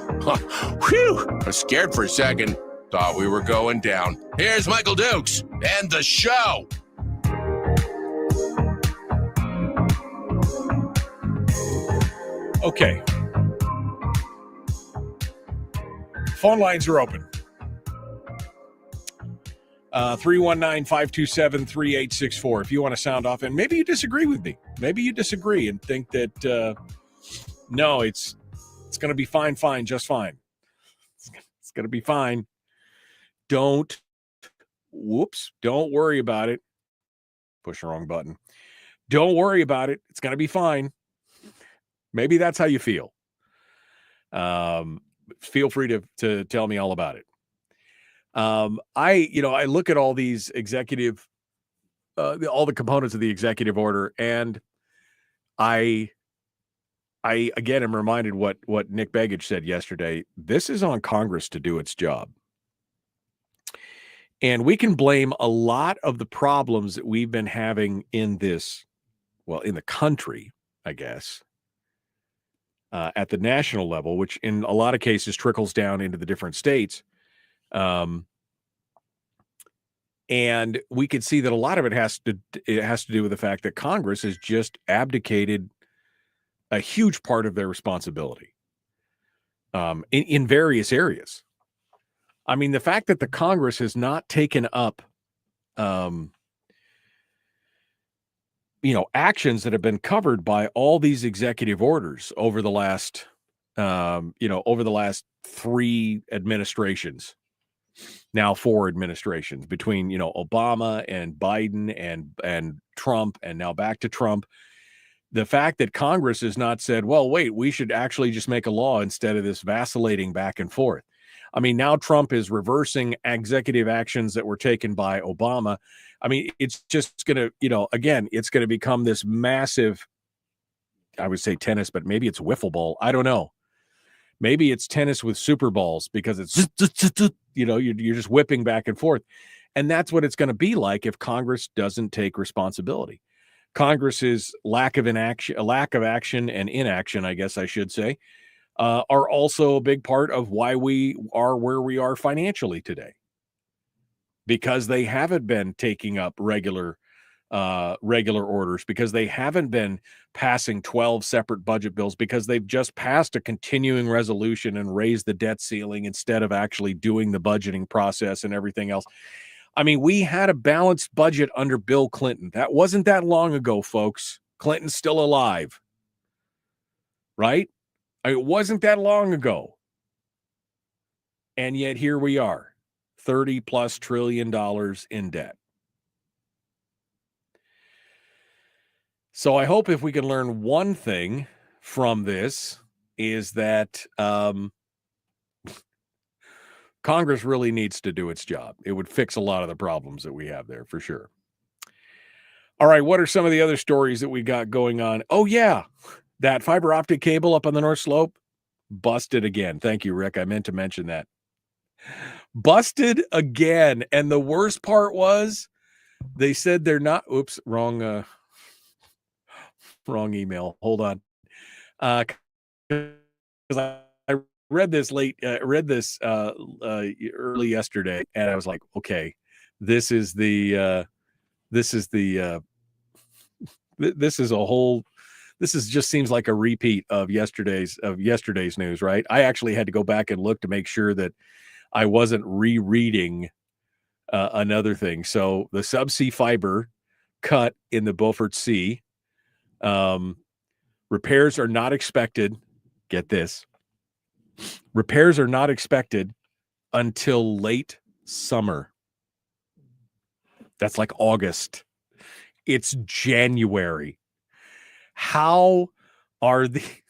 A: Whew. I was scared for a second. Thought we were going down. Here's Michael Dukes and the show.
G: Okay. Phone lines are open. 319-527-3864 if you want to sound off. And maybe you disagree with me. Maybe you disagree and think that, no, it's going to be fine, just fine. It's going to be fine. Don't worry about it. Push the wrong button. Don't worry about it. It's going to be fine. Maybe that's how you feel. Feel free to tell me all about it. I look at all these executive, all the components of the executive order, and I again am reminded what Nick Begich said yesterday. This is on Congress to do its job. And we can blame a lot of the problems that we've been having in the country, I guess, at the national level, which in a lot of cases trickles down into the different states. And we could see that a lot of it has to do with the fact that Congress has just abdicated a huge part of their responsibility in various areas. I mean, the fact that the Congress has not taken up, actions that have been covered by all these executive orders over the last, three administrations, now 4 administrations between, Obama and Biden and Trump, and now back to Trump. The fact that Congress has not said, well, wait, we should actually just make a law instead of this vacillating back and forth. I mean, now Trump is reversing executive actions that were taken by Obama. I mean, it's just going to, it's going to become this massive, I would say tennis, but maybe it's wiffle ball. I don't know. Maybe it's tennis with super balls because it's, you're just whipping back and forth. And that's what it's going to be like if Congress doesn't take responsibility. Congress's lack of action and inaction, I guess I should say, are also a big part of why we are where we are financially today, because they haven't been taking up regular orders, because they haven't been passing 12 separate budget bills, because they've just passed a continuing resolution and raised the debt ceiling instead of actually doing the budgeting process and everything else. I mean, we had a balanced budget under Bill Clinton. That wasn't that long ago, folks. Clinton's still alive, right? It wasn't that long ago. And yet here we are, $30+ trillion in debt. So I hope if we can learn one thing from this is that Congress really needs to do its job. It would fix a lot of the problems that we have there for sure. All right, what are some of the other stories that we got going on? Oh, yeah, that fiber optic cable up on the North Slope, busted again. Thank you, Rick. I meant to mention that. Busted again. And the worst part was they said they're not, oops, wrong email. Hold on. Because I read this early yesterday, and I was like, okay, this is just seems like a repeat of yesterday's news, right? I actually had to go back and look to make sure that I wasn't rereading another thing. So the subsea fiber cut in the Beaufort Sea, repairs are not expected. Get this. Repairs are not expected until late summer. That's like August. It's January. How are these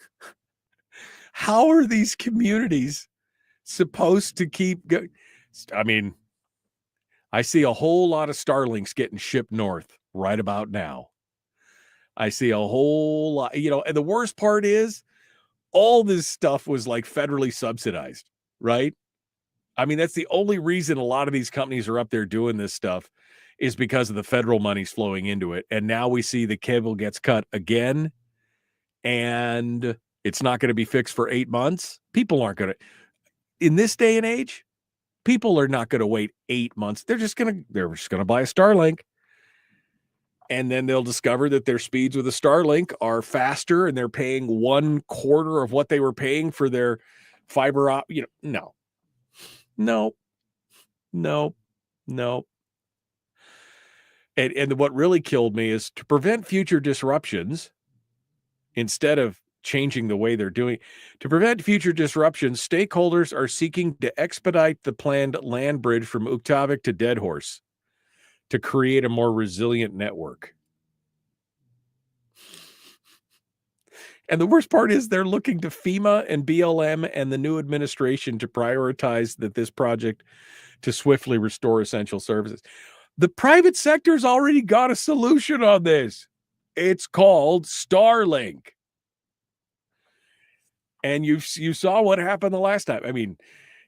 G: communities supposed to keep going? I mean, I see a whole lot of Starlinks getting shipped north right about now. I see a whole lot, and the worst part is all this stuff was like federally subsidized, right? I mean, that's the only reason a lot of these companies are up there doing this stuff is because of the federal money's flowing into it. And now we see the cable gets cut again, and it's not going to be fixed for 8 months. People aren't going to, in this day and age, People are not going to wait 8 months. They're just going to buy a Starlink. And then they'll discover that their speeds with a Starlink are faster and they're paying 1/4 of what they were paying for their fiber no. And what really killed me is to prevent future disruptions, instead of changing the way they're doing. To prevent future disruptions, stakeholders are seeking to expedite the planned land bridge from Ukhtavik to Deadhorse to create a more resilient network. And the worst part is they're looking to FEMA and BLM and the new administration to prioritize this project to swiftly restore essential services. The private sector's already got a solution on this. It's called Starlink. And you saw what happened the last time. I mean,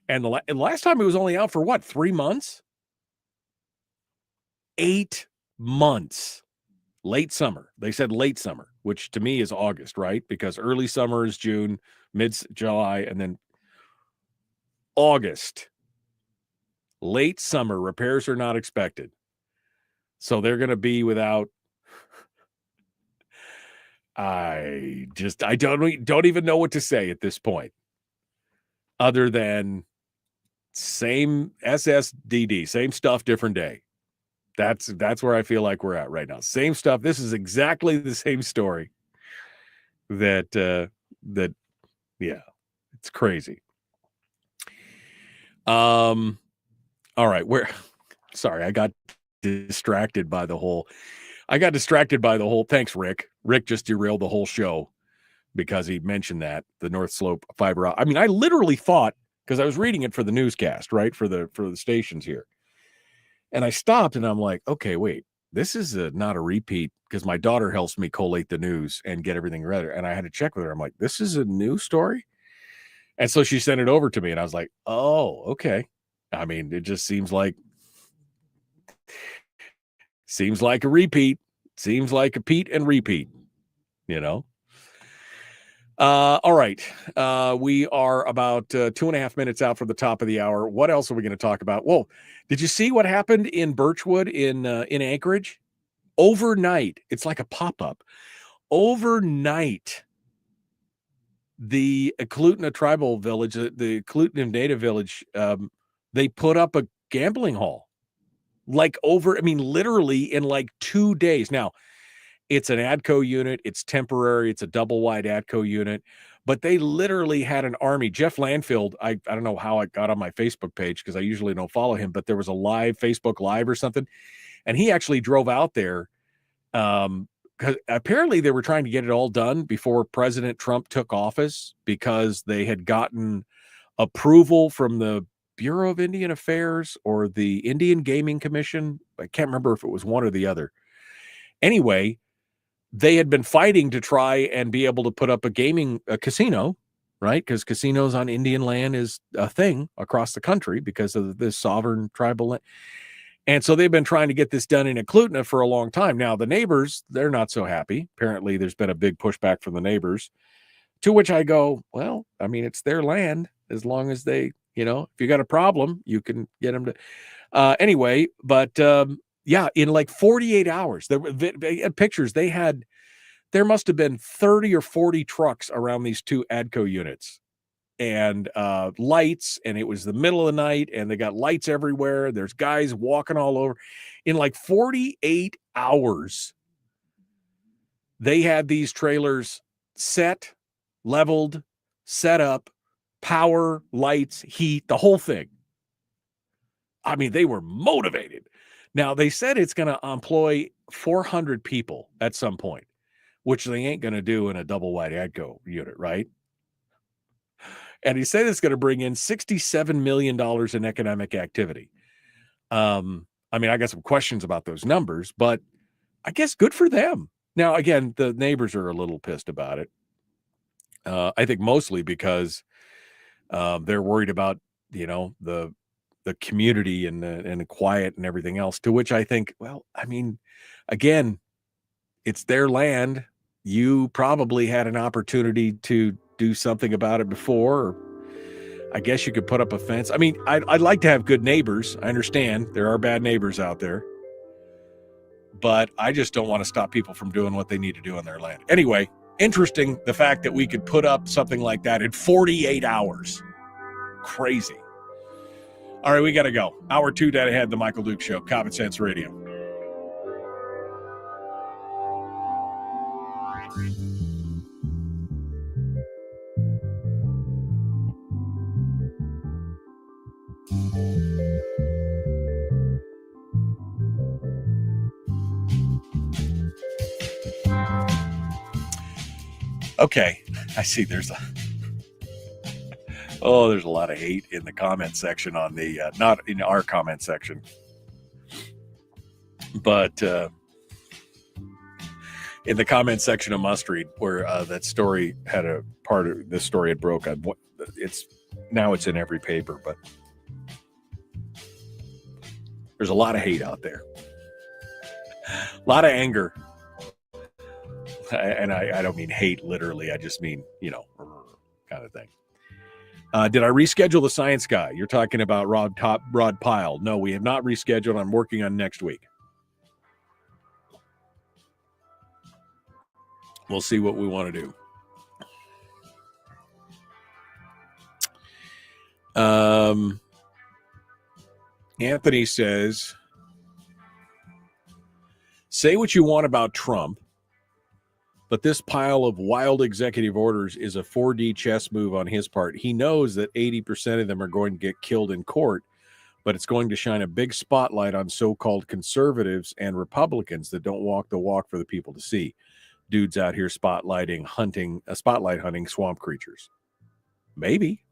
G: and the last time it was only out for what, 3 months? 8 months. Late summer. They said late summer, which to me is August, right? Because early summer is June, mid-July, and then August. Late summer, repairs are not expected. So they're going to be without. I don't even know what to say at this point, other than same SSDD, same stuff, different day. That's where I feel like we're at right now. Same stuff. This is exactly the same story. That yeah, it's crazy. All right, sorry, I got distracted by the whole. Thanks, Rick. Rick just derailed the whole show because he mentioned that the North Slope fiber. I mean, I literally thought, because I was reading it for the newscast, right, for the stations here, and I stopped and I'm like, okay, wait, this is not a repeat, because my daughter helps me collate the news and get everything ready, and I had to check with her. I'm like, this is a news story, and so she sent it over to me, and I was like, oh, okay. I mean, it just seems like a repeat. Seems like a Pete and repeat, All right. We are about 2.5 minutes out from the top of the hour. What else are we going to talk about? Whoa. Did you see what happened in Birchwood in Anchorage? Overnight. It's like a pop-up. Overnight, the Eklutna tribal village, the Eklutna native village, they put up a gambling hall. Literally in like 2 days. Now, it's an ADCO unit. It's temporary. It's a double-wide ADCO unit. But they literally had an army. Jeff Landfield, I don't know how it got on my Facebook page, because I usually don't follow him, but there was a live Facebook Live or something. And he actually drove out there. Because apparently they were trying to get it all done before President Trump took office, because they had gotten approval from the Bureau of Indian Affairs or the Indian Gaming Commission. I can't remember if it was one or the other. Anyway, they had been fighting to try and be able to put up a casino, right? Because casinos on Indian land is a thing across the country because of this sovereign tribal land. And so they've been trying to get this done in Eklutna for a long time. Now, the neighbors, they're not so happy. Apparently, there's been a big pushback from the neighbors, to which I go, well, I mean, it's their land. As long as they, if you got a problem, you can get them to. Anyway, but yeah, in like 48 hours, they had pictures. There must have been 30 or 40 trucks around these two ADCO units, and lights, and it was the middle of the night, and they got lights everywhere. There's guys walking all over. In like 48 hours, they had these trailers set, leveled, set up, power, lights, heat, the whole thing. I mean, they were motivated. Now, they said it's going to employ 400 people at some point, which they ain't going to do in a double-wide ADCO unit, right? And he said it's going to bring in $67 million in economic activity. I mean, I got some questions about those numbers, but I guess good for them. Now, again, the neighbors are a little pissed about it. I think mostly because they're worried about, the community and the quiet and everything else, to which I think, well, I mean, again, it's their land. You probably had an opportunity to do something about it before. I guess you could put up a fence. I mean, I'd like to have good neighbors. I understand there are bad neighbors out there, but I just don't want to stop people from doing what they need to do on their land. Anyway, interesting the fact that we could put up something like that in 48 hours. Crazy. All right, we got to go. Hour 2 dead ahead, the Michael Duke Show, Common Sense Radio. Okay, I see there's a lot of hate in the comment section on the not in our comment section, but in the comment section of Must Read, where that story had a part of this story had broke. It's in every paper, but there's a lot of hate out there, a lot of anger. And I don't mean hate literally. I just mean, kind of thing. Did I reschedule the science guy? You're talking about Rod Pyle. No, we have not rescheduled. I'm working on next week. We'll see what we want to do. Anthony says, say what you want about Trump, but this pile of wild executive orders is a 4D chess move on his part. He knows that 80% of them are going to get killed in court, but it's going to shine a big spotlight on so-called conservatives and Republicans that don't walk the walk for the people to see. Dudes out here spotlight hunting swamp creatures. Maybe.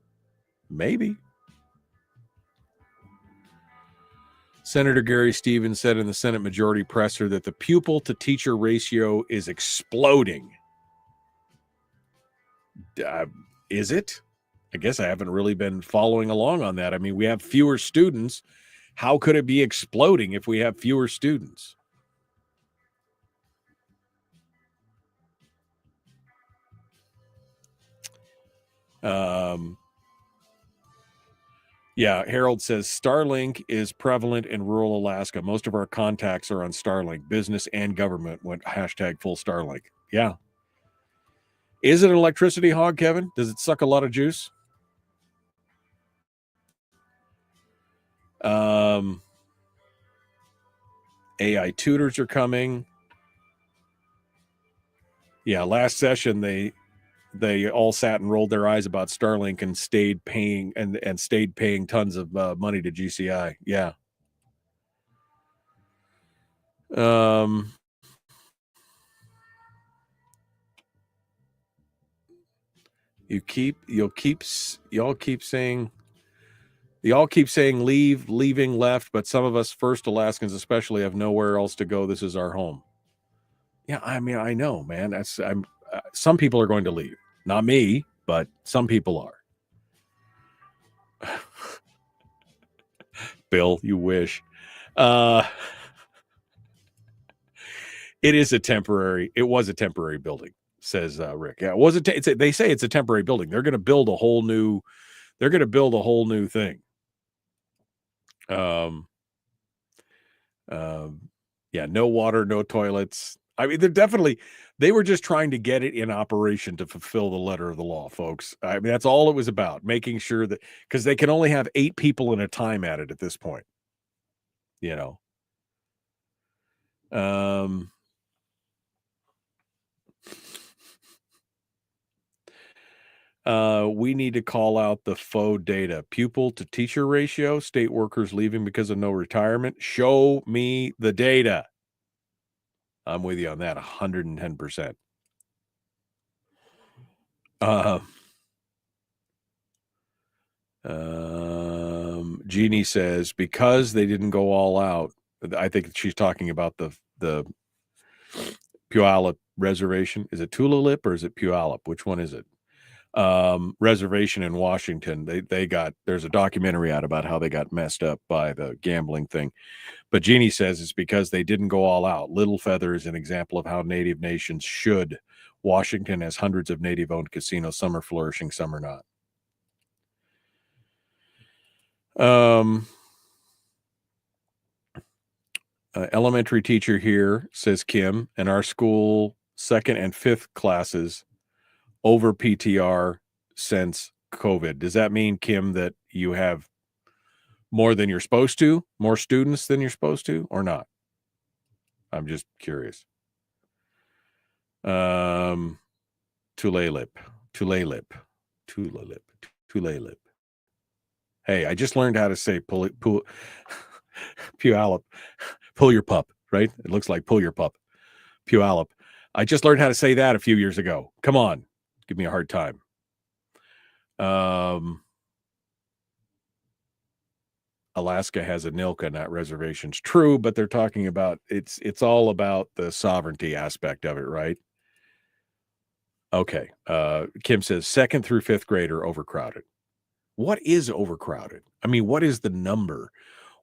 G: Senator Gary Stevens said in the Senate Majority Presser that the pupil-to-teacher ratio is exploding. Is it? I guess I haven't really been following along on that. I mean, we have fewer students. How could it be exploding if we have fewer students? Yeah, Harold says Starlink is prevalent in rural Alaska. Most of our contacts are on Starlink. Business and government went #full Starlink. Yeah. Is it an electricity hog, Kevin? Does it suck a lot of juice? AI tutors are coming. Yeah, last session they all sat and rolled their eyes about Starlink and stayed paying tons of money to GCI. Yeah. Y'all keep saying leaving, left, but some of us first Alaskans especially have nowhere else to go. This is our home. Yeah, I mean, I know, man. Some people are going to leave. Not me, but some people are. Bill, you wish. It was a temporary building, says Rick. Yeah, they say it's a temporary building. They're going to build a whole new thing. Yeah, no water, no toilets. I mean, they were just trying to get it in operation to fulfill the letter of the law, folks. I mean, that's all it was about, making sure that, because they can only have 8 people at a time at it at this point, we need to call out the faux data. Pupil to teacher ratio, state workers leaving because of no retirement. Show me the data. I'm with you on that 110%. Jeannie says, because they didn't go all out. I think she's talking about the Puyallup reservation. Is it Tulalip or is it Puyallup? Which one is it? Reservation in Washington. There's a documentary out about how they got messed up by the gambling thing. But Jeannie says it's because they didn't go all out. Little Feather is an example of how Native nations should. Washington has hundreds of Native-owned casinos. Some are flourishing, some are not. Elementary teacher here, says Kim, and our school second and fifth classes over PTR since COVID. Does that mean, Kim, that you have more than you're supposed to, more students than you're supposed to, or not? I'm just curious. Tulalip. Hey, I just learned how to say Puyallup. Pull your pup, right? It looks like pull your pup. Puyallup. I just learned how to say that a few years ago. Come on. Give me a hard time. Alaska has a Nilka, not reservations. True, but they're talking about it's all about the sovereignty aspect of it, right? Okay. Kim says second through fifth grade are overcrowded. What is overcrowded? I mean, what is the number?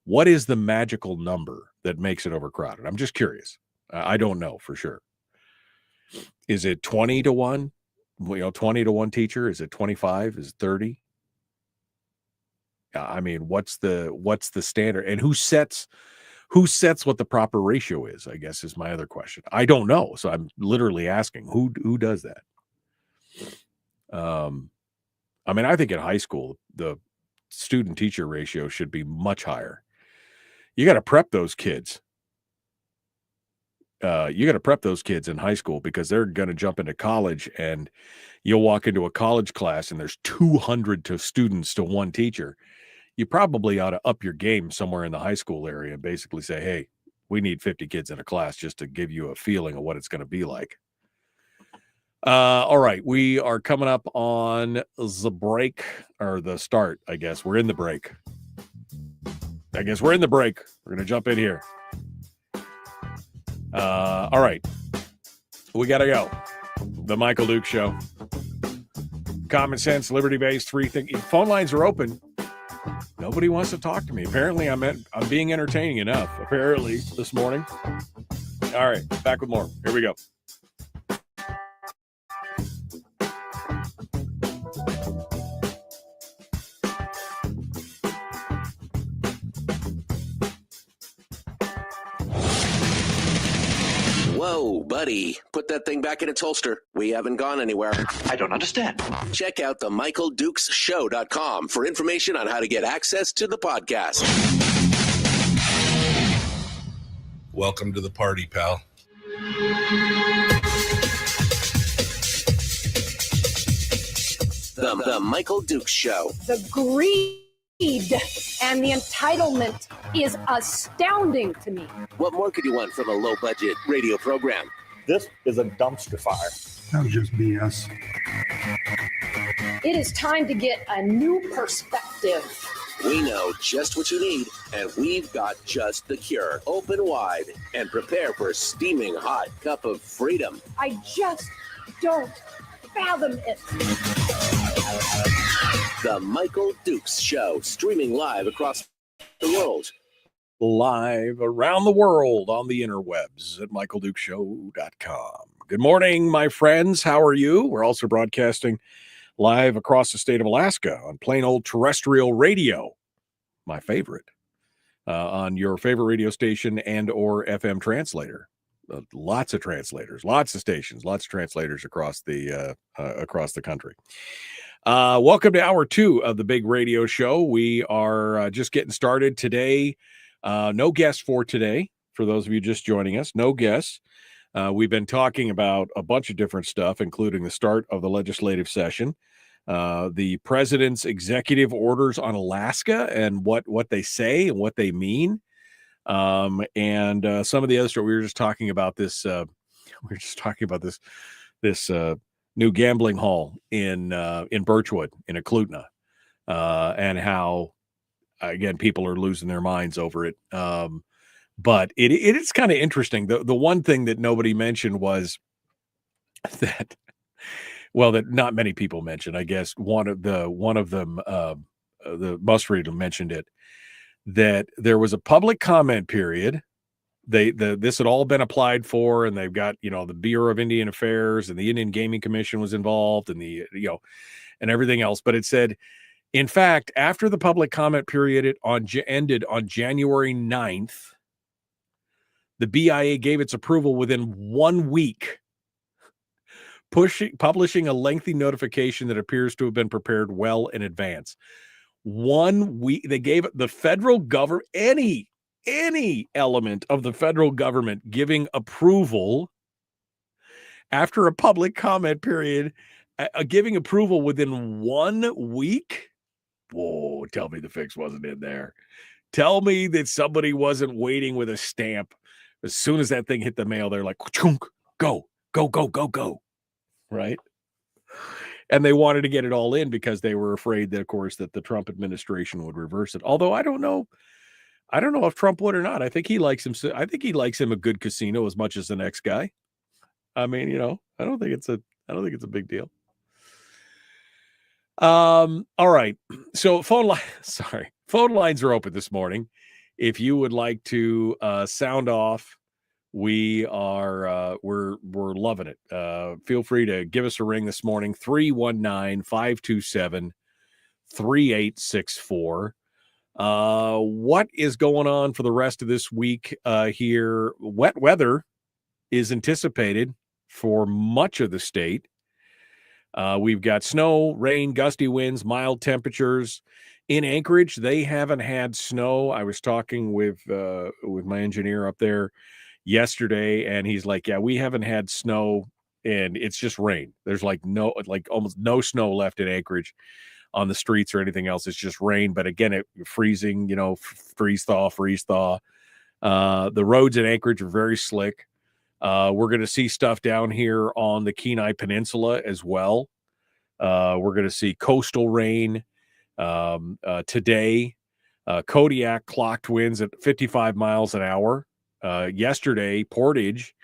G: What is the magical number that makes it overcrowded? I'm just curious. I don't know for sure. Is it 20 to 1? 20 to 1 teacher? Is it 25? Is it 30? I mean, what's the standard? And who sets what the proper ratio is, I guess, is my other question. I don't know. So I'm literally asking who does that? I mean, I think in high school, the student teacher ratio should be much higher. You got to prep those kids. You got to prep those kids in high school because they're going to jump into college, and you'll walk into a college class and there's 200 students to one teacher. You probably ought to up your game somewhere in the high school area and basically say, hey, we need 50 kids in a class just to give you a feeling of what it's going to be like. All right. We are coming up on the break, or the start, I guess. We're in the break. We're going to jump in here. All right. We got to go. The Michael Duke Show. Common sense, liberty-based, free thinking. Phone lines are open. Nobody wants to talk to me. Apparently, I'm being entertaining enough, apparently, this morning. All right. Back with more. Here we go.
A: Whoa, buddy. Put that thing back in its holster. We haven't gone anywhere.
C: I don't understand.
A: Check out the MichaelDukesShow.com for information on how to get access to the podcast.
H: Welcome to the party, pal.
A: The Michael Dukes Show.
D: The greed and the entitlement is astounding to me.
A: What more could you want from a low-budget radio program?
E: This is a dumpster fire.
F: That was just BS.
D: It is time to get a new perspective.
A: We know just what you need, and we've got just the cure. Open wide and prepare for a steaming hot cup of freedom.
D: I just don't fathom it.
A: The Michael Dukes Show, streaming live across the world.
G: Live around the world on the interwebs at michaeldukeshow.com. Good morning, my friends. How are you? We're also broadcasting live across the state of Alaska on plain old terrestrial radio, my favorite, on your favorite radio station and or FM translator. Lots of translators, lots of stations, lots of translators across the country. Welcome to hour 2 of the big radio show. We are just getting started today. No guests for today. For those of you just joining us, no guests. We've been talking about a bunch of different stuff, including the start of the legislative session, the president's executive orders on Alaska and what they say and what they mean. And some of the other stuff. We were just talking about this. This new gambling hall in Birchwood in Eklutna, and how again people are losing their minds over it. But it's kind of interesting. The one thing that nobody mentioned was that, well, that not many people mentioned. I guess one of them, the Musford mentioned it, that there was a public comment period. This had all been applied for, and they've got, the Bureau of Indian Affairs and the Indian Gaming Commission was involved, and and everything else. But it said, In fact, after the public comment period ended on January 9th, the BIA gave its approval within 1 week, publishing a lengthy notification that appears to have been prepared well in advance. 1 week, they gave the federal government, any element of the federal government giving approval after a public comment period, giving approval within 1 week. Whoa, tell me the fix wasn't in there. Tell me that somebody wasn't waiting with a stamp. As soon as that thing hit the mail, they're like, chunk, go, go, go, go, go. Right? And they wanted to get it all in because they were afraid that, of course, that the Trump administration would reverse it. Although I don't know if Trump would or not. I think he likes him. I think he likes him a good casino as much as the next guy. I mean, I don't think it's a big deal. All right. So phone lines are open this morning. If you would like to sound off, we are we're loving it. Feel free to give us a ring this morning, 319-527-3864. What is going on for the rest of this week here? Wet weather is anticipated for much of the state. We've got snow, rain, gusty winds, mild temperatures. In Anchorage, they haven't had snow. I was talking with my engineer up there yesterday, and he's like, yeah, we haven't had snow, and it's just rain. There's almost no snow left in Anchorage on the streets or anything else. It's just rain. But again, it freezing, freeze thaw. The roads in Anchorage are very slick. We're going to see stuff down here on the Kenai Peninsula as well. We're going to see coastal rain today. Kodiak clocked winds at 55 miles an hour. Yesterday, Portage,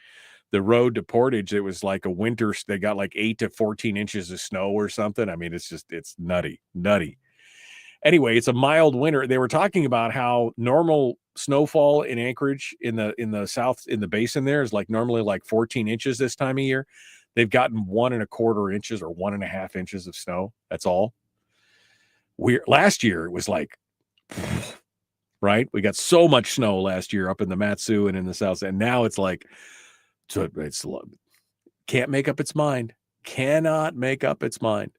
G: the road to Portage, it was like a winter. They got like 8 to 14 inches of snow or something. I mean, it's nutty. Anyway, it's a mild winter. They were talking about how normal snowfall in Anchorage in the south, in the basin there, is like normally like 14 inches this time of year. They've gotten 1.25 inches or 1.5 inches of snow. That's all. Last year it was like, right? We got so much snow last year up in the Matsu and in the south, and now it's like, it's can't make up its mind. Cannot make up its mind.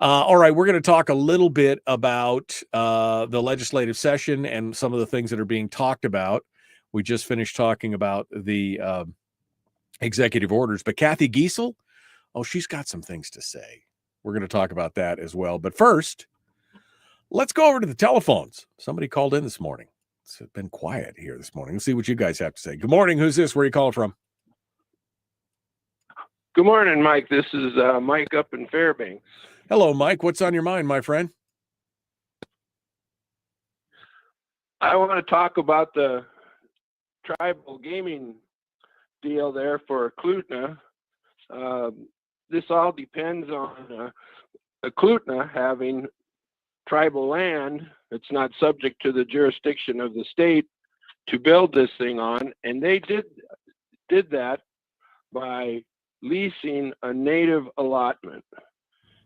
G: All right, we're going to talk a little bit about the legislative session and some of the things that are being talked about. We just finished talking about the executive orders, but Kathy Giesel, she's got some things to say. We're going to talk about that as well. But first, let's go over to the telephones. Somebody called in this morning. It's been quiet here this morning. Let's see what you guys have to say. Good morning. Who's this? Where are you calling from?
C: Good morning, Mike. This is Mike up in Fairbanks.
G: Hello, Mike. What's on your mind, my friend?
C: I want to talk about the tribal gaming deal there for Klutna. This all depends on Klutna having tribal land that's not subject to the jurisdiction of the state to build this thing on, and they did that by leasing a native allotment.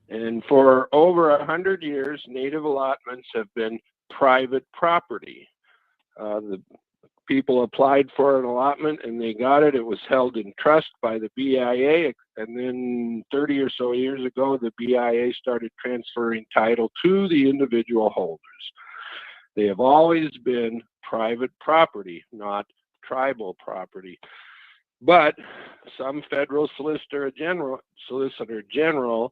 C: And for over 100 years, native allotments have been private property. The people applied for an allotment and they got it. It was held in trust by the BIA. And then 30 or so years ago, the BIA started transferring title to the individual holders. They have always been private property, not tribal property. But some federal solicitor general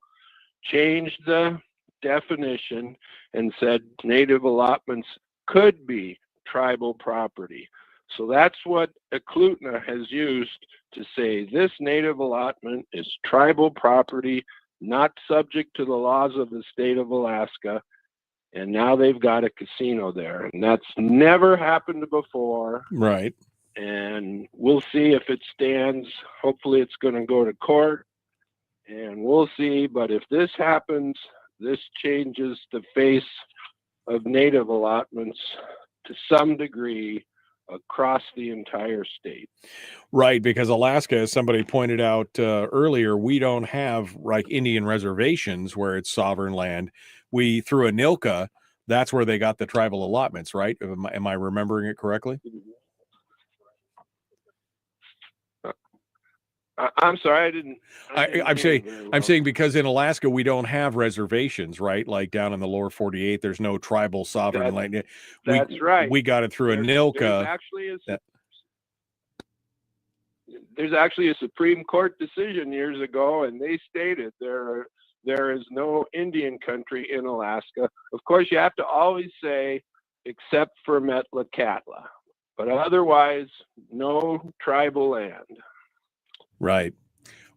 C: changed the definition and said native allotments could be tribal property. So that's what Klutna has used to say this native allotment is tribal property, not subject to the laws of the state of Alaska. And now they've got a casino there. And that's never happened before.
G: Right.
C: And we'll see if it stands. Hopefully it's going to go to court. And we'll see. But if this happens, this changes the face of native allotments to some degree across the entire state.
G: Right, because Alaska, as somebody pointed out earlier, we don't have like Indian reservations where it's sovereign land. We through Anilka, that's where they got the tribal allotments, right? Am I remembering it correctly?
C: I'm sorry, I didn't
G: I'm
C: hear you very well.
G: I'm saying because in Alaska we don't have reservations, right? Like down in the lower 48, there's no tribal sovereign land.
C: That's right.
G: We got it through Anilka.
C: There's actually a Supreme Court decision years ago, and they stated there is no Indian country in Alaska. Of course, you have to always say, except for Metlakatla, but otherwise, no tribal land.
G: Right.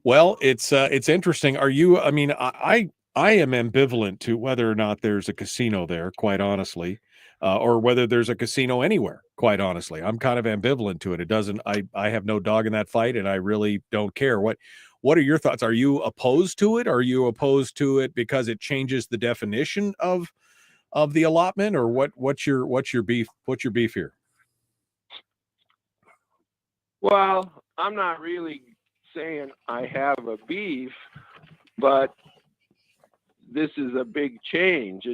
G: Well, it's interesting. Are you? I mean, I am ambivalent to whether or not there's a casino there, quite honestly, or whether there's a casino anywhere. Quite honestly, I'm kind of ambivalent to it. It doesn't. I have no dog in that fight, and I really don't care. What are your thoughts? Are you opposed to it? Are you opposed to it because it changes the definition of the allotment, or what's your beef? What's your beef here?
C: Well, I'm not really saying I have a beef, but this is a big change.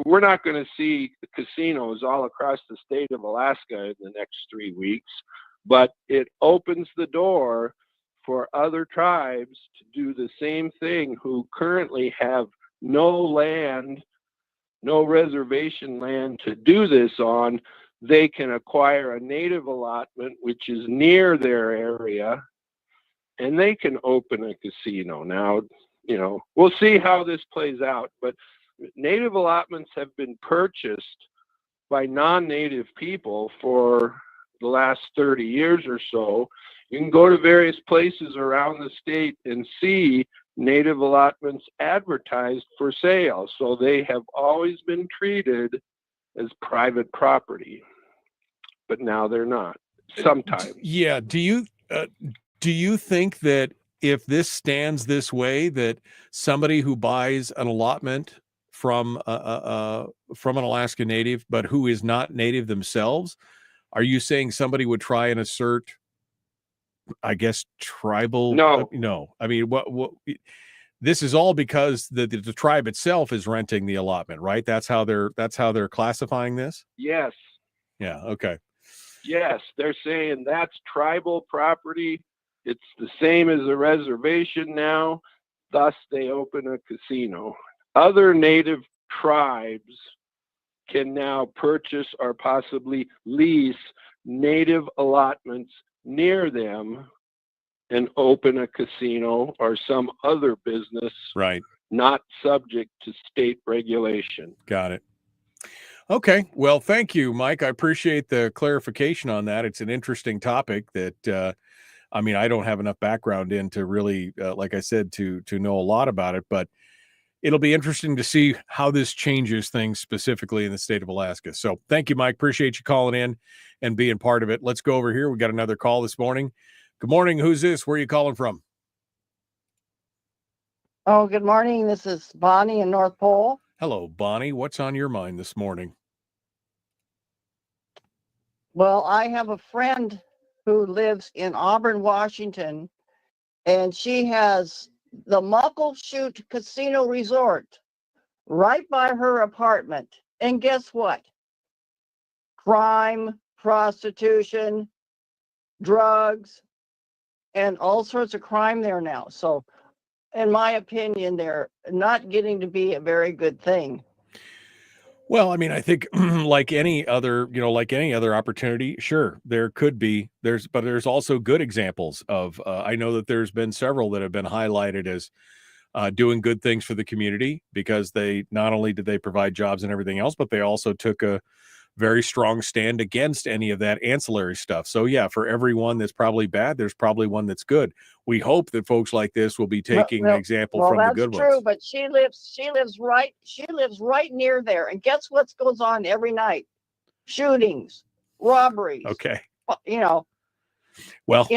C: We're not going to see casinos all across the state of Alaska in the next 3 weeks, but it opens the door for other tribes to do the same thing who currently have no land, no reservation land to do this on. They can acquire a native allotment, which is near their area, and they can open a casino. Now, we'll see how this plays out, but native allotments have been purchased by non-native people for the last 30 years or so. You can go to various places around the state and see native allotments advertised for sale. So they have always been treated as private property, but now they're not. Sometimes.
G: Yeah. Do you think that if this stands this way, that somebody who buys an allotment from an Alaska Native, but who is not Native themselves, are you saying somebody would try and assert, I guess, tribal? No. I mean, what? This is all because the tribe itself is renting the allotment, right? That's how they're classifying this.
C: Yes.
G: Yeah. Okay.
C: Yes, they're saying that's tribal property. It's the same as a reservation now. Thus, they open a casino. Other native tribes can now purchase or possibly lease native allotments near them and open a casino or some other business,
G: right,
C: not subject to state regulation.
G: Got it. Okay. Well, thank you, Mike. I appreciate the clarification on that. It's an interesting topic that, I mean, I don't have enough background in to really, like I said, to know a lot about it, but it'll be interesting to see how this changes things specifically in the state of Alaska. So thank you, Mike. Appreciate you calling in and being part of it. Let's go over here. We got another call this morning. Good morning. Who's this? Where are you calling from?
I: Oh, good morning. This is Bonnie in North Pole.
G: Hello, Bonnie. What's on your mind this morning?
I: Well, I have a friend who lives in Auburn, Washington, and she has the Muckleshoot Casino Resort right by her apartment. And guess what? Crime, prostitution, drugs, and all sorts of crime there now. So, in my opinion, they're not getting to be a very good thing.
G: Well, I mean, I think like any other opportunity, sure, there could be, but there's also good examples of, I know that there's been several that have been highlighted as doing good things for the community because they, not only did they provide jobs and everything else, but they also took a very strong stand against any of that ancillary stuff. So yeah, for everyone that's probably bad, there's probably one that's good. We hope that folks like this will be taking an example from the good ones.
I: Well, that's true, but she lives right near there. And guess what goes on every night? Shootings, robberies.
G: Okay.
I: Well,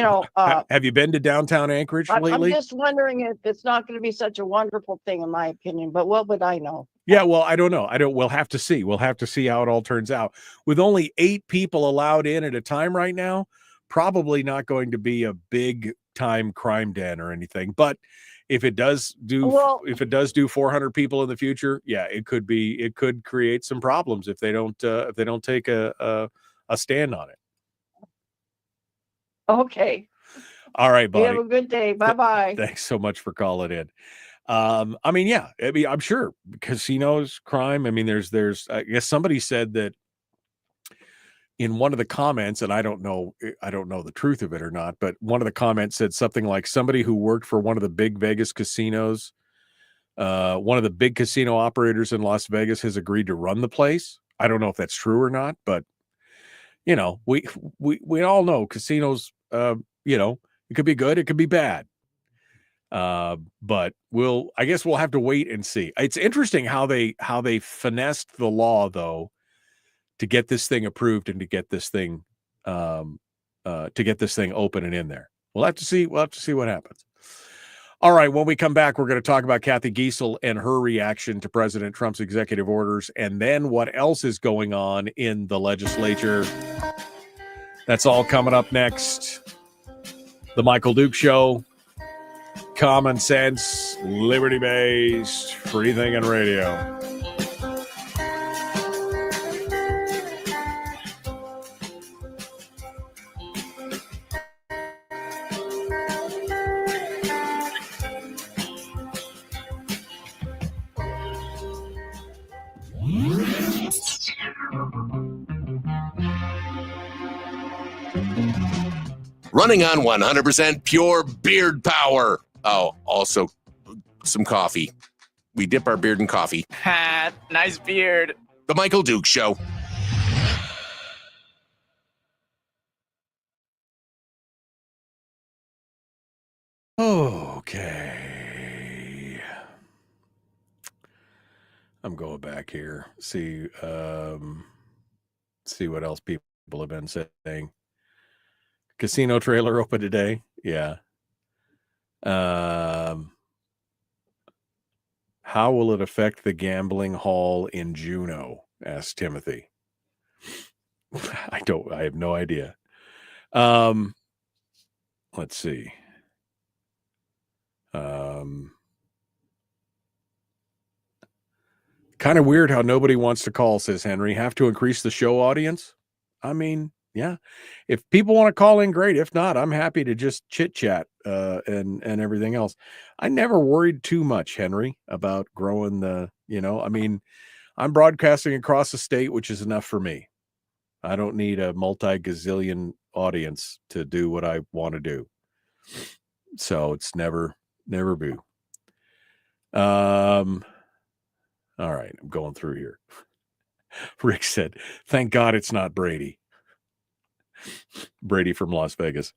G: have you been to downtown Anchorage lately?
I: I'm just wondering if it's not going to be such a wonderful thing, in my opinion, but what would I know?
G: Yeah, well, I don't know. We'll have to see. We'll have to see how it all turns out. With only 8 people allowed in at a time right now, probably not going to be a big time crime den or anything. But if it does do 400 people in the future, yeah, it could create some problems if they don't take a stand on it.
I: Okay.
G: All right,
I: You
G: buddy.
I: have a good day. Bye-bye.
G: Thanks so much for calling in. I mean, yeah, I mean, I'm sure casinos, crime. I mean, there's, I guess somebody said that in one of the comments, and I don't know the truth of it or not, but one of the comments said something like somebody who worked for one of the big Vegas casinos, one of the big casino operators in Las Vegas has agreed to run the place. I don't know if that's true or not, but you know, we all know casinos, you know, it could be good, it could be bad. But I guess we'll have to wait and see. It's interesting how they finessed the law though to get this thing approved and to get this thing open and in there. We'll have to see what happens. All right, when we come back, we're going to talk about Kathy Giessel and her reaction to President Trump's executive orders, and then what else is going on in the legislature. That's all coming up next. The Michael Duke Show. Common sense, liberty-based, free thinking radio.
A: Running on 100% pure beard power. Oh, also some coffee. We dip our beard in coffee.
J: Ha, nice beard.
A: The Michael Duke Show.
G: Okay. I'm going back here. See what else people have been saying. Casino trailer open today. Yeah. How will it affect the gambling hall in Juneau? Asked Timothy. I have no idea. Let's see. Kind of weird how nobody wants to call, says Henry. Have to increase the show audience? I mean, yeah. If people want to call in, great. If not, I'm happy to just chit chat and everything else. I never worried too much, Henry, about growing the, I mean, I'm broadcasting across the state, which is enough for me. I don't need a multi-gazillion audience to do what I want to do. So it's never boo. All right, I'm going through here. Rick said, thank God it's not Brady. Brady from Las Vegas.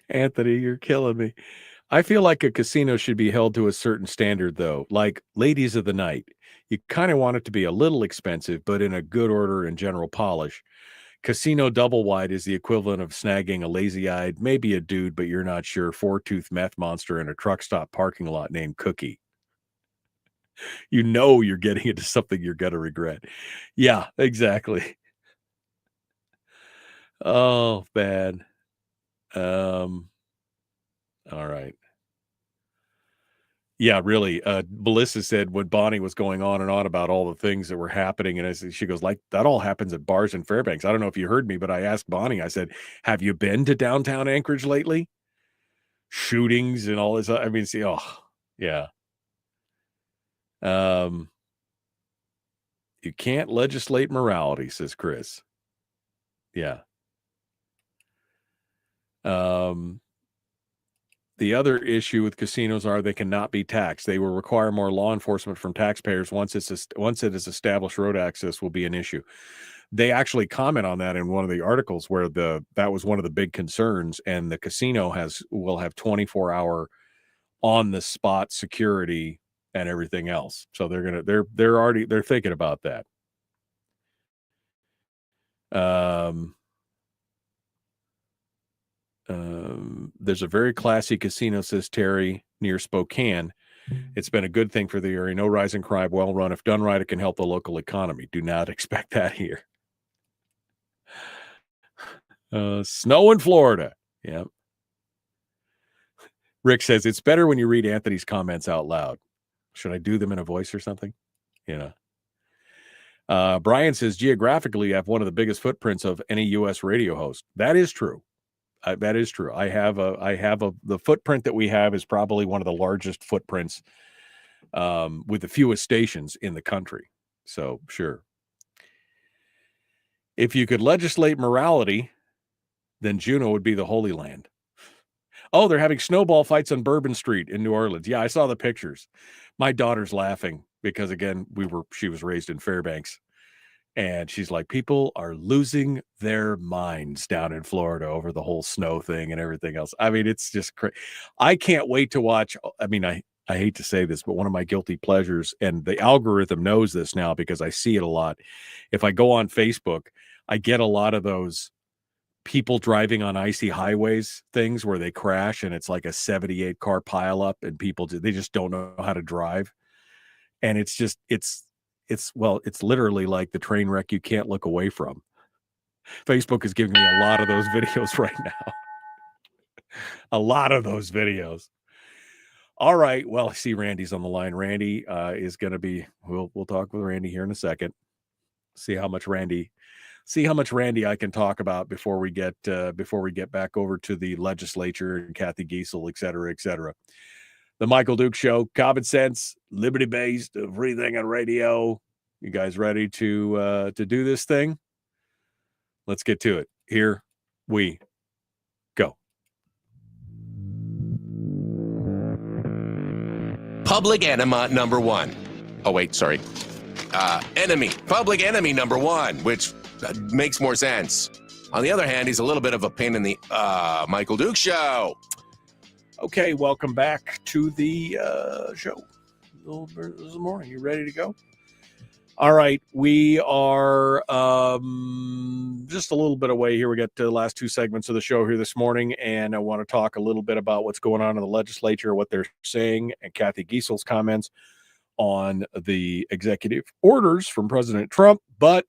G: Anthony, you're killing me. I feel like a casino should be held to a certain standard, though. Like ladies of the night, you kind of want it to be a little expensive, but in a good order and general polish. Casino double wide is the equivalent of snagging a lazy-eyed, maybe a dude, but you're not sure, 4-tooth meth monster in a truck stop parking lot named Cookie. You know you're getting into something you're going to regret. Yeah, exactly. Oh, bad. All right. Yeah, really. Melissa said when Bonnie was going on and on about all the things that were happening, and she goes, like, that all happens at bars in Fairbanks. I don't know if you heard me, but I asked Bonnie, I said, have you been to downtown Anchorage lately? Shootings and all this. I mean, see, oh, yeah. You can't legislate morality, says Chris. Yeah. The other issue with casinos are they cannot be taxed. They will require more law enforcement from taxpayers once it is established. Road access will be an issue. They actually comment on that in one of the articles where that was one of the big concerns, and the casino will have 24-hour on the spot security and everything else. So they're thinking about that. There's a very classy casino, says Terry, near Spokane. It's been a good thing for the area. No rise in crime, well run. If done right, it can help the local economy. Do not expect that here. Snow in Florida. Yeah. Rick says it's better when you read Anthony's comments out loud. Should I do them in a voice or something? Brian says geographically, you have one of the biggest footprints of any U.S. radio host. That is true. That is true. The footprint that we have is probably one of the largest footprints with the fewest stations in the country. So sure. If you could legislate morality, then Juneau would be the Holy Land. Oh, they're having snowball fights on Bourbon Street in New Orleans. Yeah, I saw the pictures. My daughter's laughing because, again, she was raised in Fairbanks. And she's like, people are losing their minds down in Florida over the whole snow thing and everything else. I mean, it's just crazy. I can't wait to watch. I mean, I hate to say this, but one of my guilty pleasures, and the algorithm knows this now because I see it a lot. If I go on Facebook, I get a lot of those people driving on icy highways things where they crash and it's like a 78 car pileup and they just don't know how to drive. And it's literally like the train wreck you can't look away from. Facebook is giving me a lot of those videos right now. A lot of those videos. All right. Well, I see Randy's on the line. Randy is going to be, we'll talk with Randy here in a second. See how much Randy I can talk about before we get back over to the legislature and Kathy Giesel, et cetera, et cetera. The Michael Duke Show, common sense, liberty-based, everything on radio. You guys ready to do this thing? Let's get to it. Here we go.
A: Public enema number one. Oh, wait, sorry. Public enemy number one, which makes more sense. On the other hand, he's a little bit of a pain in the Michael Duke Show.
G: Okay, welcome back to the show. This morning, you ready to go? All right, we are just a little bit away here. We got the last two segments of the show here this morning, and I want to talk a little bit about what's going on in the legislature, what they're saying, and Kathy Giesel's comments on the executive orders from President Trump. But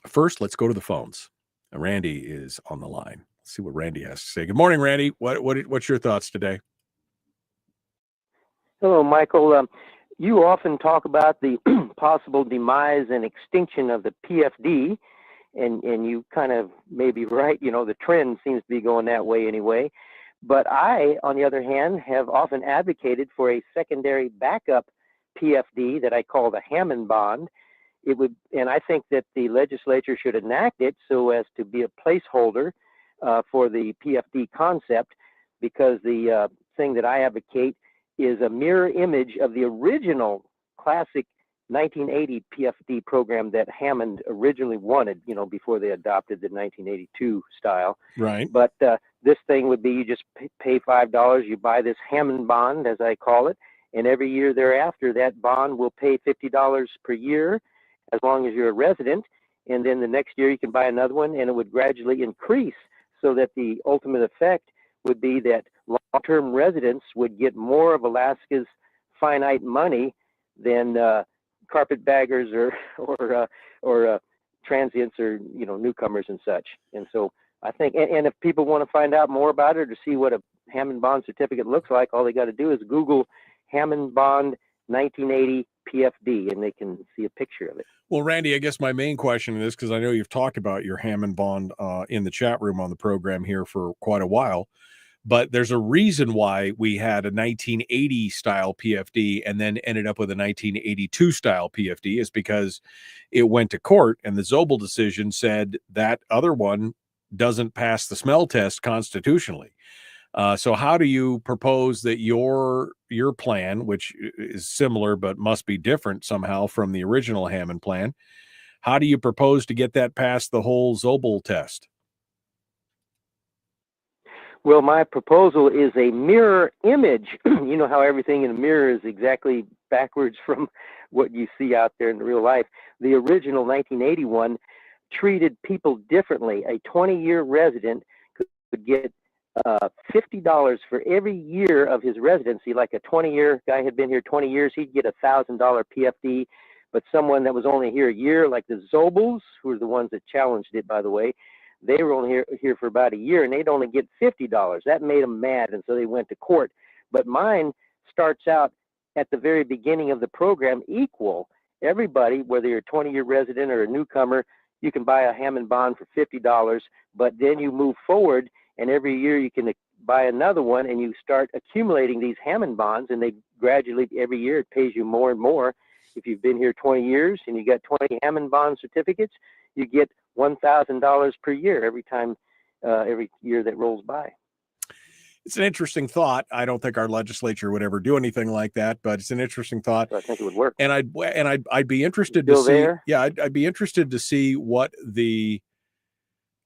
G: first, let's go to the phones. Randy is on the line. Let's see what Randy has to say. Good morning, Randy. What's your thoughts today?
K: Hello, Michael. You often talk about the possible demise and extinction of the PFD, and you kind of may be right. The trend seems to be going that way anyway. But I, on the other hand, have often advocated for a secondary backup PFD that I call the Hammond Bond. And I think that the legislature should enact it so as to be a placeholder for the PFD concept, because the thing that I advocate is a mirror image of the original classic 1980 PFD program that Hammond originally wanted, before they adopted the 1982 style.
G: Right.
K: But this thing would be, you just pay $5, you buy this Hammond bond, as I call it, and every year thereafter, that bond will pay $50 per year as long as you're a resident. And then the next year you can buy another one, and it would gradually increase, so that the ultimate effect would be that long-term residents would get more of Alaska's finite money than carpetbaggers or transients or newcomers and such. And so I think, and if people want to find out more about it or to see what a Hammond Bond certificate looks like, all they got to do is Google Hammond Bond 1980 PFD, and they can see a picture of it.
G: Well, Randy, I guess my main question is, because I know you've talked about your Hammond Bond in the chat room on the program here for quite a while, but there's a reason why we had a 1980 style PFD and then ended up with a 1982 style PFD, is because it went to court and the Zobel decision said that other one doesn't pass the smell test constitutionally. So how do you propose that your plan, which is similar but must be different somehow from the original Hammond plan, how do you propose to get that past the whole Zobel test?
K: Well, my proposal is a mirror image. You know how everything in a mirror is exactly backwards from what you see out there in real life. The original 1981 treated people differently. A 20-year resident could get $50 for every year of his residency. Like a 20-year guy had been here 20 years, he'd get $1,000 PFD. But someone that was only here a year, like the Zobels, who were the ones that challenged it, by the way, they were only here for about a year, and they'd only get $50. That made them mad, and so they went to court. But mine starts out at the very beginning of the program equal. Everybody, whether you're a 20-year resident or a newcomer, you can buy a Hammond bond for $50, but then you move forward, and every year you can buy another one, and you start accumulating these Hammond bonds, and they gradually, every year, it pays you more and more. If you've been here 20 years and you got 20 Hammond bond certificates, you get $1,000 per year every year that rolls by.
G: It's an interesting thought. I don't think our legislature would ever do anything like that, but it's an interesting thought.
K: So I think it would work.
G: And I'd be interested
K: Still
G: to see.
K: there?
G: Yeah, I'd be interested to see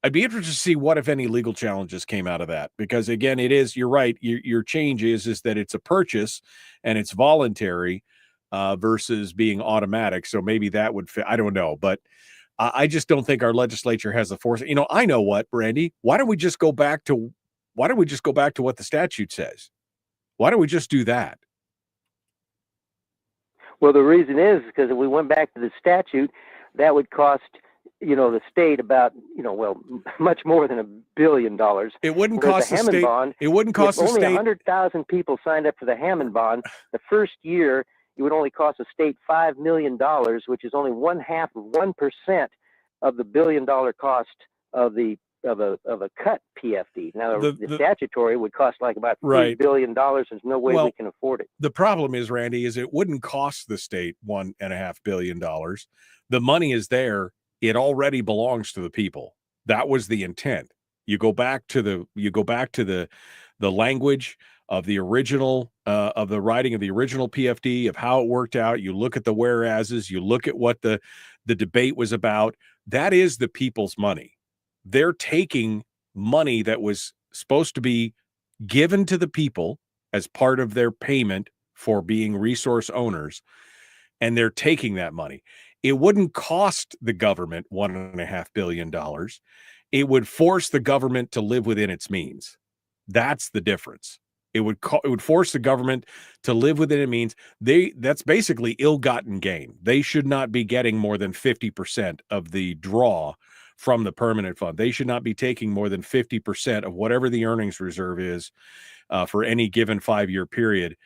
G: I'd be interested to see what, if any, legal challenges came out of that, because again, it is, you're right. Your change is that it's a purchase and it's voluntary versus being automatic. So maybe that would fit. I don't know, but I just don't think our legislature has the force. I know what, Brandy, why don't we just go back to what the statute says? Why don't we just do that?
K: Well, the reason is because if we went back to the statute, that would cost, the state about, much more than $1 billion.
G: It wouldn't cost the state.
K: Bond,
G: it wouldn't cost the
K: only
G: state.
K: 100,000 people signed up for the Hammond bond. The first year, it would only cost the state $5 million, which is only 1/2 of 1% of the $1 billion cost of a cut PFD. Now the statutory would cost like about $3 billion. There's no way we can afford it.
G: The problem is, Randy, is it wouldn't cost the state $1.5 billion. The money is there. It already belongs to the people. That was the intent. You go back to the language of the original of the writing of the original PFD, of how it worked out. You look at the whereases, you look at what the debate was about. That is the people's money. They're taking money that was supposed to be given to the people as part of their payment for being resource owners, and they're taking that money. It wouldn't cost the government $1.5 billion. It would force the government to live within its means. That's the difference. It would force the government to live within its means. That's basically ill-gotten gain. They should not be getting more than 50% of the draw from the permanent fund. They should not be taking more than 50% of whatever the earnings reserve is for any given 5-year period.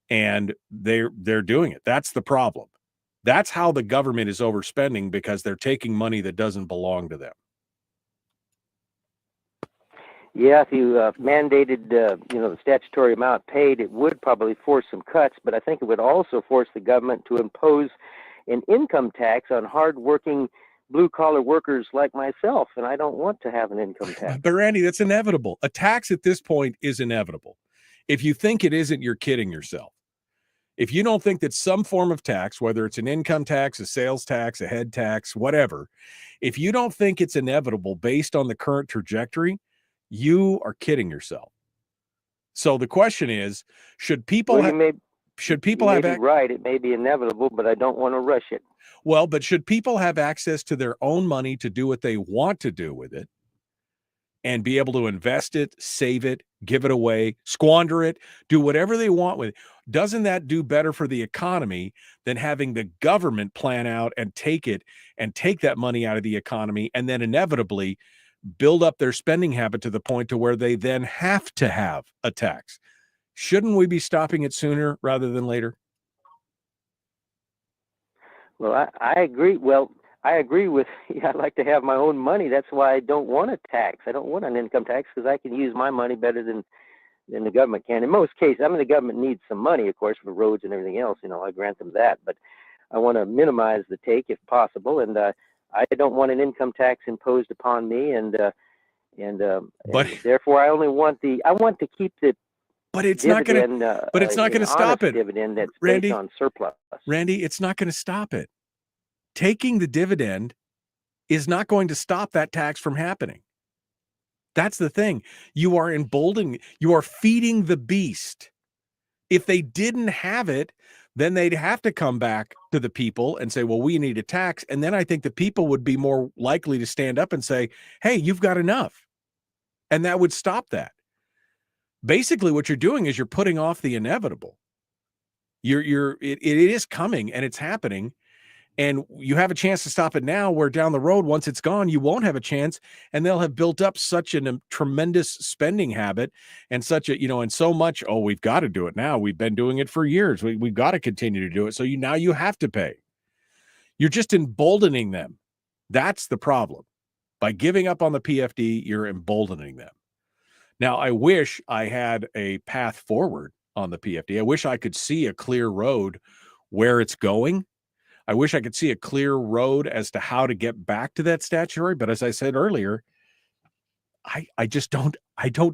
G: And they're doing it. That's the problem. That's how the government is overspending, because they're taking money that doesn't belong to them.
K: Yeah, if you mandated, the statutory amount paid, it would probably force some cuts, but I think it would also force the government to impose an income tax on hardworking blue-collar workers like myself, and I don't want to have an income tax.
G: But Randy, that's inevitable. A tax at this point is inevitable. If you think it isn't, you're kidding yourself. If you don't think that some form of tax, whether it's an income tax, a sales tax, a head tax, whatever, if you don't think it's inevitable based on the current trajectory, you are kidding yourself. So the question is, should people have
K: right, it may be inevitable, but I don't want to rush it.
G: Well, but should people have access to their own money to do what they want to do with it and be able to invest it, save it, give it away, squander it, do whatever they want with it? Doesn't that do better for the economy than having the government plan out and take that money out of the economy and then inevitably build up their spending habit to the point to where they then have to have a tax? Shouldn't we be stopping it sooner rather than later?
K: Well, I agree. Well, I agree with, I'd like to have my own money. That's why I don't want a tax. I don't want an income tax, because I can use my money better than the government can. In most cases, the government needs some money, of course, for roads and everything else. I grant them that. But I want to minimize the take if possible. And I don't want an income tax imposed upon me. And therefore, I want to keep the
G: But it's not going to. But it's not going to stop it.
K: Dividend that's
G: Randy,
K: based on surplus.
G: Randy, it's not going to stop it. Taking the dividend is not going to stop that tax from happening. That's the thing. You are emboldening. You are feeding the beast. If they didn't have it, then they'd have to come back to the people and say, well, we need a tax. And then I think the people would be more likely to stand up and say, hey, you've got enough. And that would stop that. Basically, what you're doing is you're putting off the inevitable. It is coming and it's happening. And you have a chance to stop it now, where down the road, once it's gone, you won't have a chance. And they'll have built up such a tremendous spending habit and such a, and so much, oh, we've got to do it now. We've been doing it for years. We've got to continue to do it. So now you have to pay. You're just emboldening them. That's the problem. By giving up on the PFD, you're emboldening them. Now, I wish I had a path forward on the PFD. I wish I could see a clear road where it's going. I wish I could see a clear road as to how to get back to that statutory. But as I said earlier, I just don't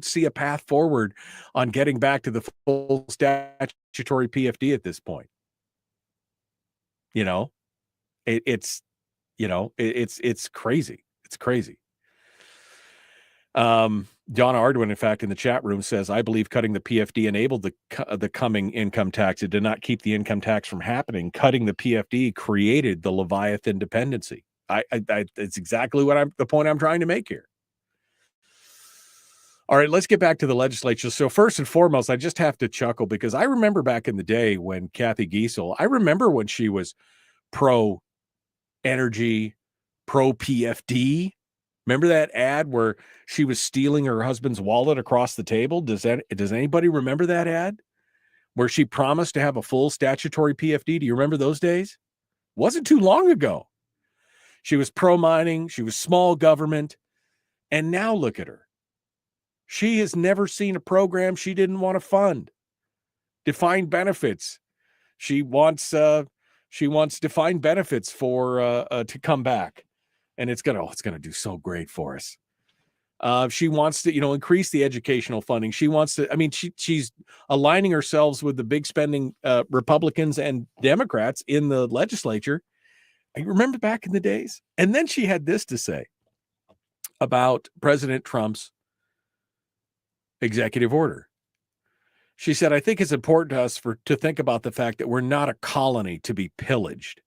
G: see a path forward on getting back to the full statutory PFD at this point. It's crazy. It's crazy. Donna Ardwin, in fact, in the chat room says, I believe cutting the PFD enabled the coming income tax. It did not keep the income tax from happening. Cutting the PFD created the Leviathan dependency. It's exactly the point I'm trying to make here. All right, let's get back to the legislature. So first and foremost, I just have to chuckle because I remember back in the day when Kathy Giesel, I remember when she was pro-energy, pro-PFD. Remember that ad where she was stealing her husband's wallet across the table? Does anybody remember that ad where she promised to have a full statutory PFD? Do you remember those days? Wasn't too long ago. She was pro-mining. She was small government. And now look at her. She has never seen a program she didn't want to fund. Defined benefits. She wants defined benefits for to come back. And it's gonna do so great for us. She wants to, increase the educational funding. She wants to. I mean, she's aligning herself with the big spending Republicans and Democrats in the legislature. I remember back in the days. And then she had this to say about President Trump's executive order. She said, "I think it's important to us to think about the fact that we're not a colony to be pillaged."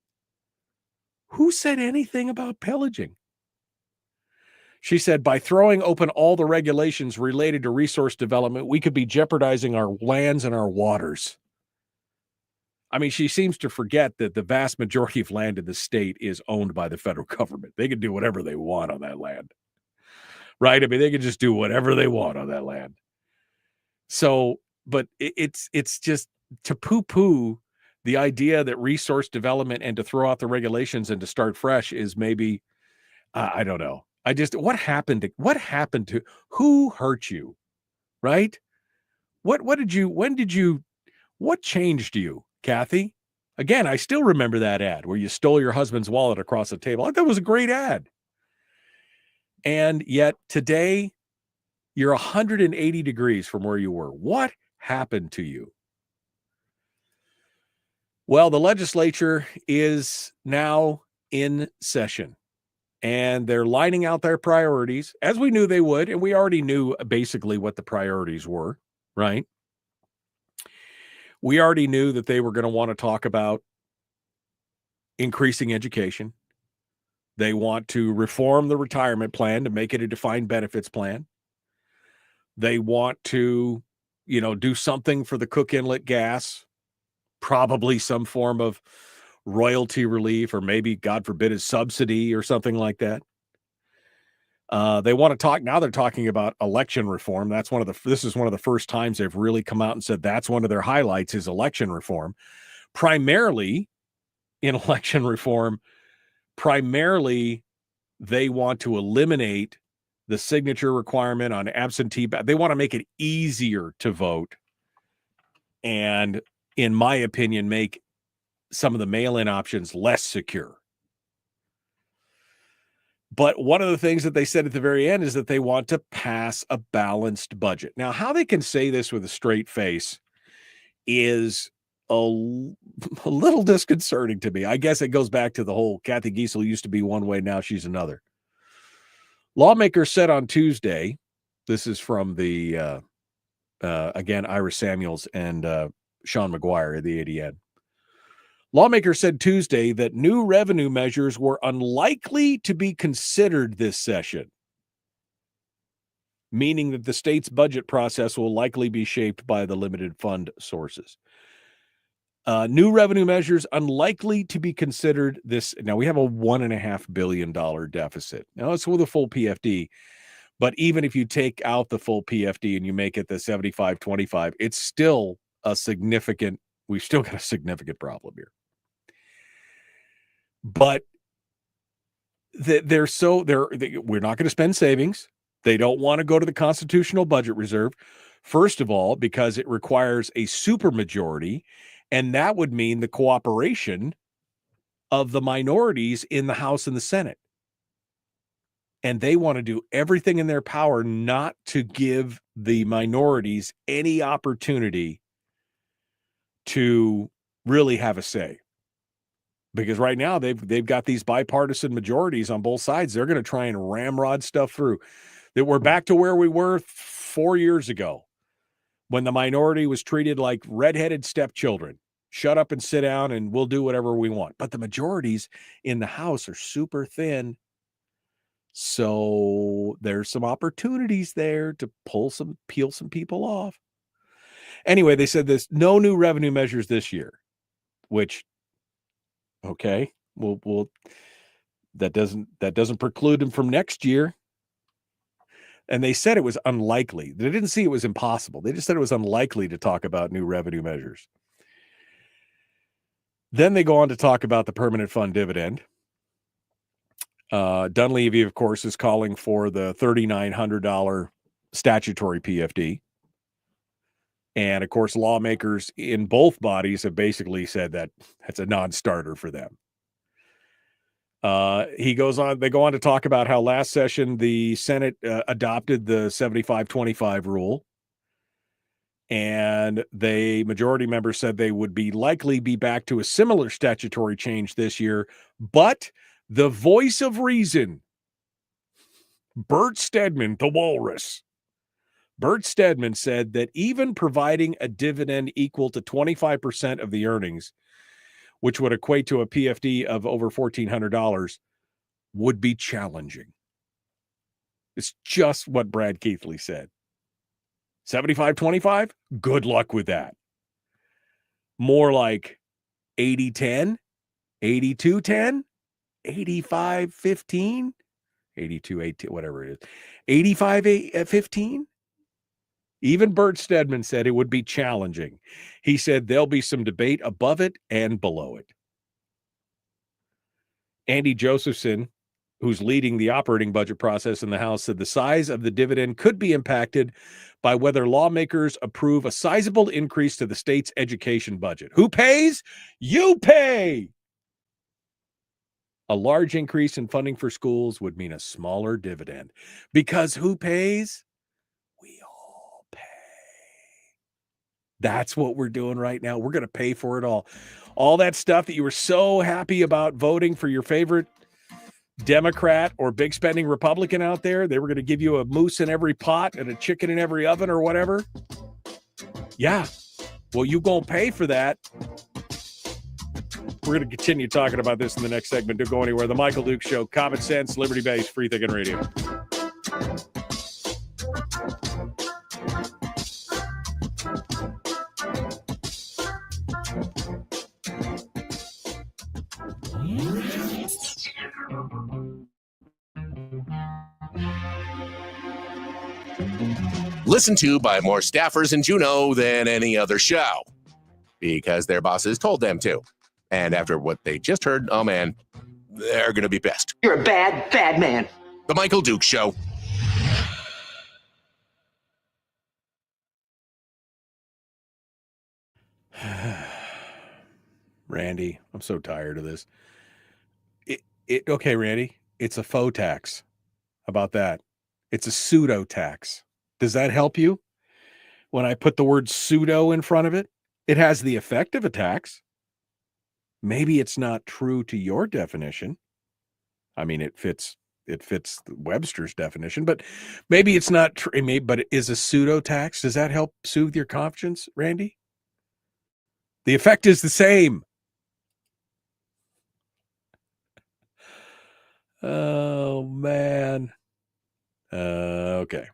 G: Who said anything about pillaging? She said, by throwing open all the regulations related to resource development, we could be jeopardizing our lands and our waters. I mean, she seems to forget that the vast majority of land in the state is owned by the federal government. They can do whatever they want on that land, right? I mean, they can just do whatever they want on that land. So, but it's just to poo-poo the idea that resource development and to throw out the regulations and to start fresh is maybe, I don't know. What happened to, who hurt you, right? What changed you, Kathy? Again, I still remember that ad where you stole your husband's wallet across the table. I thought it was a great ad. And yet today you're 180 degrees from where you were. What happened to you? Well, the legislature is now in session and they're lining out their priorities as we knew they would. And we already knew basically what the priorities were, right? We already knew that they were going to want to talk about increasing education. They want to reform the retirement plan to make it a defined benefits plan. They want to, do something for the Cook Inlet gas, probably some form of royalty relief, or maybe, God forbid, a subsidy or something like that. They want to talk. Now they're talking about election reform. This is one of the first times they've really come out and said that's one of their highlights is election reform. Primarily in election reform, they want to eliminate the signature requirement on absentee ballot. They want to make it easier to vote. And in my opinion, make some of the mail-in options less secure. But one of the things that they said at the very end is that they want to pass a balanced budget. Now, how they can say this with a straight face is a little disconcerting to me. I guess it goes back to the whole Kathy Giesel used to be one way, now she's another. Lawmakers said on Tuesday, this is from again, Ira Samuels and Sean McGuire, the ADN. Lawmakers said Tuesday that new revenue measures were unlikely to be considered this session, meaning that the state's budget process will likely be shaped by the limited fund sources. New revenue measures unlikely to be considered this. Now, we have a $1.5 billion deficit. Now, it's with a full PFD, but even if you take out the full PFD and you make it the 75-25, it's still a significant, we've still got a significant problem here. But we're not going to spend savings. They don't want to go to the constitutional budget reserve. First of all, because it requires a supermajority, and that would mean the cooperation of the minorities in the House and the Senate. And they want to do everything in their power not to give the minorities any opportunity to really have a say. Because right now they've got these bipartisan majorities on both sides. They're going to try and ramrod stuff through. That we're back to where we were 4 years ago when the minority was treated like redheaded stepchildren. Shut up and sit down and we'll do whatever we want. But the majorities in the House are super thin. So there's some opportunities there to peel some people off. Anyway, they said no new revenue measures this year, which, okay, we'll that doesn't preclude them from next year. And they said it was unlikely. They didn't see it was impossible. They just said it was unlikely to talk about new revenue measures. Then they go on to talk about the permanent fund dividend. Dunleavy, of course, is calling for the $3,900 statutory PFD. And, of course, lawmakers in both bodies have basically said that that's a non-starter for them. They go on to talk about how last session the Senate adopted the 75-25 rule. And majority members said they would likely be back to a similar statutory change this year. But the voice of reason, Bert Stedman, the walrus, Bert Stedman said that even providing a dividend equal to 25% of the earnings, which would equate to a PFD of over $1,400, would be challenging. It's just what Brad Keithley said. 75-25, good luck with that. More like 80-10, 82-10, 85-15, 82-18, whatever it is, 85-15. Even Bert Stedman said it would be challenging. He said there'll be some debate above it and below it. Andy Josephson, who's leading the operating budget process in the House, said the size of the dividend could be impacted by whether lawmakers approve a sizable increase to the state's education budget. Who pays? You pay! A large increase in funding for schools would mean a smaller dividend. Because who pays? We all pay. That's what we're doing right now. We're going to pay for it all. All that stuff that you were so happy about voting for your favorite Democrat or big spending Republican out there, they were going to give you a moose in every pot and a chicken in every oven or whatever. Yeah. Well, you going to pay for that. We're going to continue talking about this in the next segment. Don't go anywhere. The Michael Duke Show, common sense, liberty-based, free thinking radio.
A: Listened to by more staffers in Juneau than any other show because their bosses told them to. And after what they just heard, oh man, they're going to be pissed.
L: You're a bad, bad man.
A: The Michael Duke Show.
G: Randy, I'm so tired of this. Okay, Randy, it's a faux tax. How about that? It's a pseudo tax. Does that help you? When I put the word pseudo in front of it, it has the effect of a tax. Maybe it's not true to your definition. I mean, it fits Webster's definition, but maybe it's not true. But it is a pseudo tax. Does that help soothe your conscience, Randy? The effect is the same. Oh, man. Okay.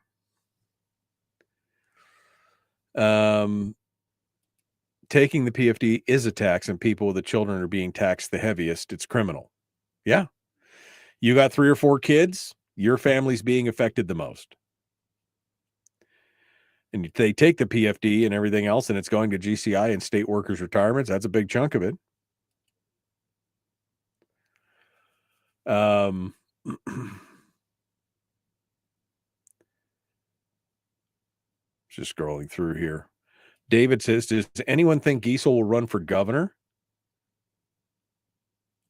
G: Taking the PFD is a tax, and people with the children are being taxed the heaviest. It's criminal. Yeah. You got 3 or 4 kids, your family's being affected the most. And they take the PFD and everything else, and it's going to GCI and state workers' retirements. That's a big chunk of it. Just scrolling through here. David says, does anyone think Giesel will run for governor?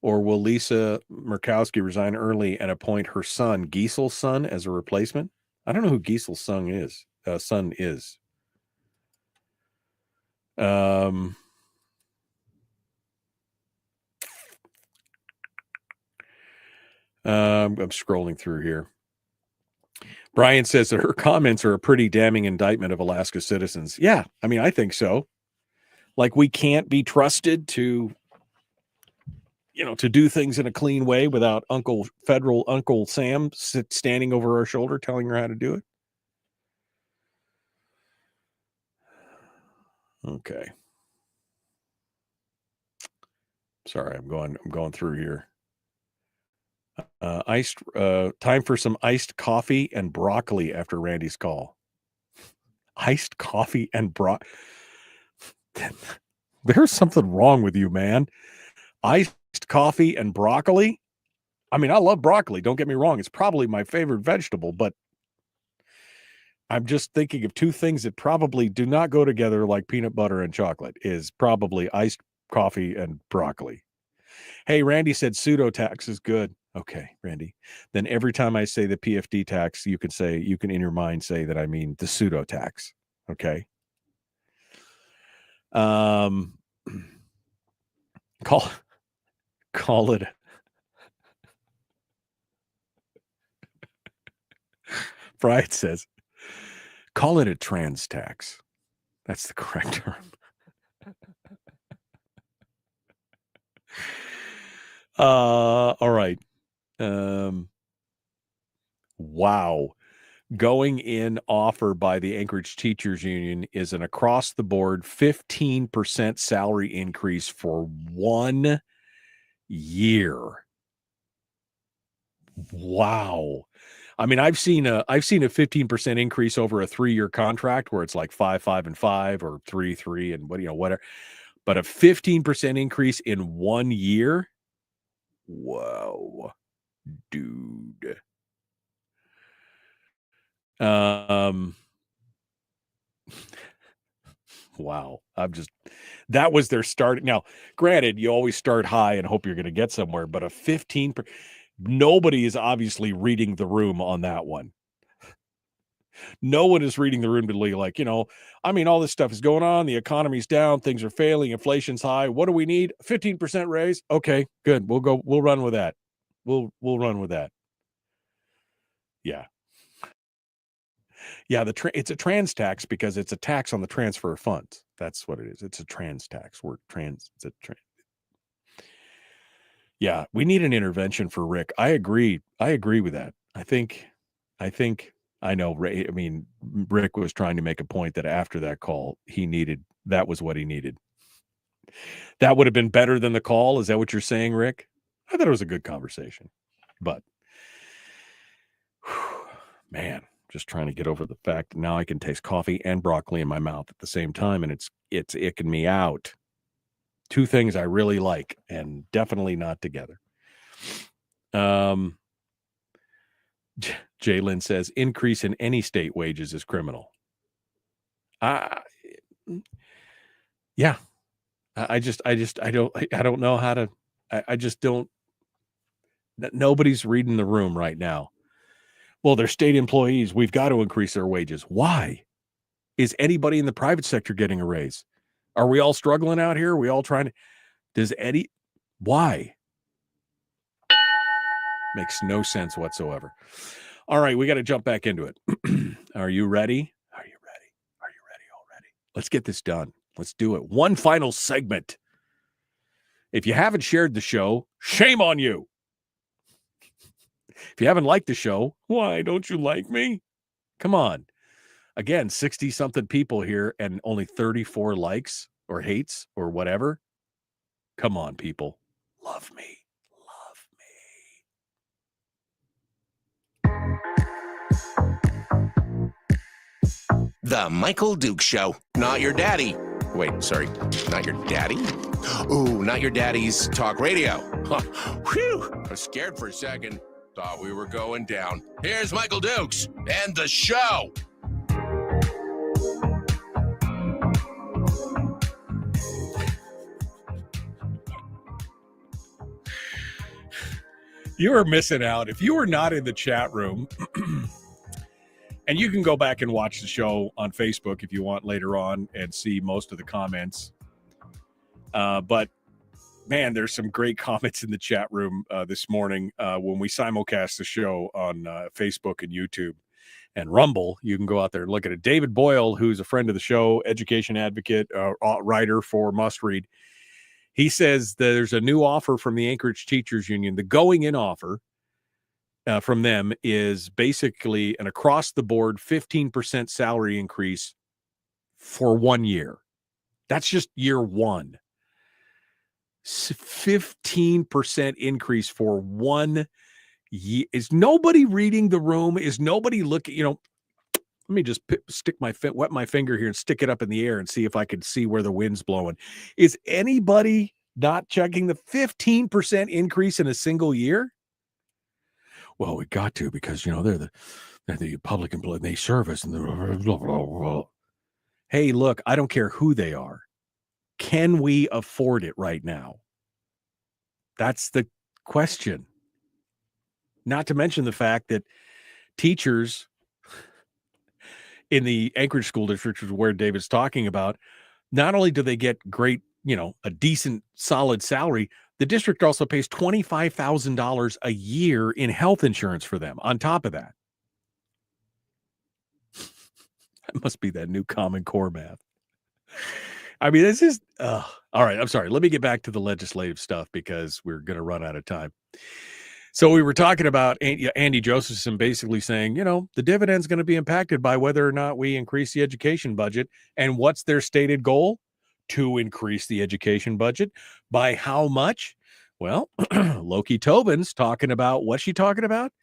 G: Or will Lisa Murkowski resign early and appoint her son, Giesel's son, as a replacement? I don't know who Giesel's son is. I'm scrolling through here. Brian says that her comments are a pretty damning indictment of Alaska citizens. Yeah, I mean, I think so. Like, we can't be trusted to, to do things in a clean way without Uncle Sam standing over our shoulder telling her how to do it. Okay. Sorry, I'm going through here. Time for some iced coffee and broccoli after Randy's call. Iced coffee and broccoli. There's something wrong with you, man. Iced coffee and broccoli. I mean, I love broccoli. Don't get me wrong. It's probably my favorite vegetable, but I'm just thinking of 2 things that probably do not go together like peanut butter and chocolate is probably iced coffee and broccoli. Hey, Randy said pseudo tax is good. Okay, Randy. Then every time I say the PFD tax, you can in your mind say that I mean the pseudo tax. Okay. Call it. Brian says, call it a trans tax. That's the correct term. All right. Wow. Going in offer by the Anchorage Teachers Union is an across-the-board 15% salary increase for 1 year. Wow. I mean, I've seen a 15% increase over a 3-year contract where it's like 5, 5, and 5 or 3, 3, and whatever. But a 15% increase in 1 year. Whoa, dude. Wow. That was their start. Now, granted, you always start high and hope you're going to get somewhere, but a 15%, nobody is obviously reading the room on that one. No one is reading the room to be like, I mean, all this stuff is going on. The economy's down. Things are failing. Inflation's high. What do we need? 15% raise. Okay, good. We'll run with that. We'll run with that. Yeah. Yeah, it's a trans tax because it's a tax on the transfer of funds. That's what it is. It's a trans tax. Yeah, we need an intervention for Rick. I agree with that. I know Ray. I mean, Rick was trying to make a point that after that call, that was what he needed. That would have been better than the call. Is that what you're saying, Rick? I thought it was a good conversation, but man, just trying to get over the fact that now I can taste coffee and broccoli in my mouth at the same time, and it's icking me out. 2 things I really like, and definitely not together. Jalen says increase in any state wages is criminal. Yeah. I don't know how to. I just don't. Nobody's reading the room right now. Well, they're state employees. We've got to increase their wages. Why? Is anybody in the private sector getting a raise? Are we all struggling out here? Are we all trying to? Why? Makes no sense whatsoever. All right, we got to jump back into it. Are you ready? Are you ready already? Let's get this done. Let's do it. One final segment. If you haven't shared the show, shame on you. If you haven't liked the show, why don't you like me? Come on. Again, 60-something people here and only 34 likes or hates or whatever. Come on, people. Love me.
A: The Michael Duke Show. Not your daddy. Wait, sorry. Not your daddy? Ooh, not your daddy's talk radio. Whew. I was scared for a second. Thought we were going down. Here's Michael Dukes and the show.
G: You are missing out. If you were not in the chat room, and you can go back and watch the show on Facebook if you want later on and see most of the comments. But, man, there's some great comments in the chat room this morning when we simulcast the show on Facebook and YouTube and Rumble. You can go out there and look at it. David Boyle, who's a friend of the show, education advocate, writer for Must Read, he says there's a new offer from the Anchorage Teachers Union. The going-in offer from them is basically an across-the-board 15% salary increase for 1 year. That's just year one. 15% increase for 1 year. Is nobody reading the room? Is nobody looking? You know, let me just wet my finger here and stick it up in the air and see if I can see where the wind's blowing. Is anybody not checking the 15% increase in a single year? Well, we got to, because, you know, they're the public employee, they serve us, and blah, blah, blah. Hey, look, I don't care who they are. Can we afford it right now? That's the question. Not to mention the fact that teachers in the Anchorage School District, which is where David's talking about, not only do they get great, you know, a decent, solid salary, the district also pays $25,000 a year in health insurance for them on top of that. That must be that new Common Core math. I mean, this is, all right, I'm sorry. Let me get back to the legislative stuff because we're going to run out of time. So we were talking about Andy Josephson basically saying, you know, the dividend's going to be impacted by whether or not we increase the education budget. And what's their stated goal? To increase the education budget. By how much? Well, Loki Tobin's talking about, what's she talking about?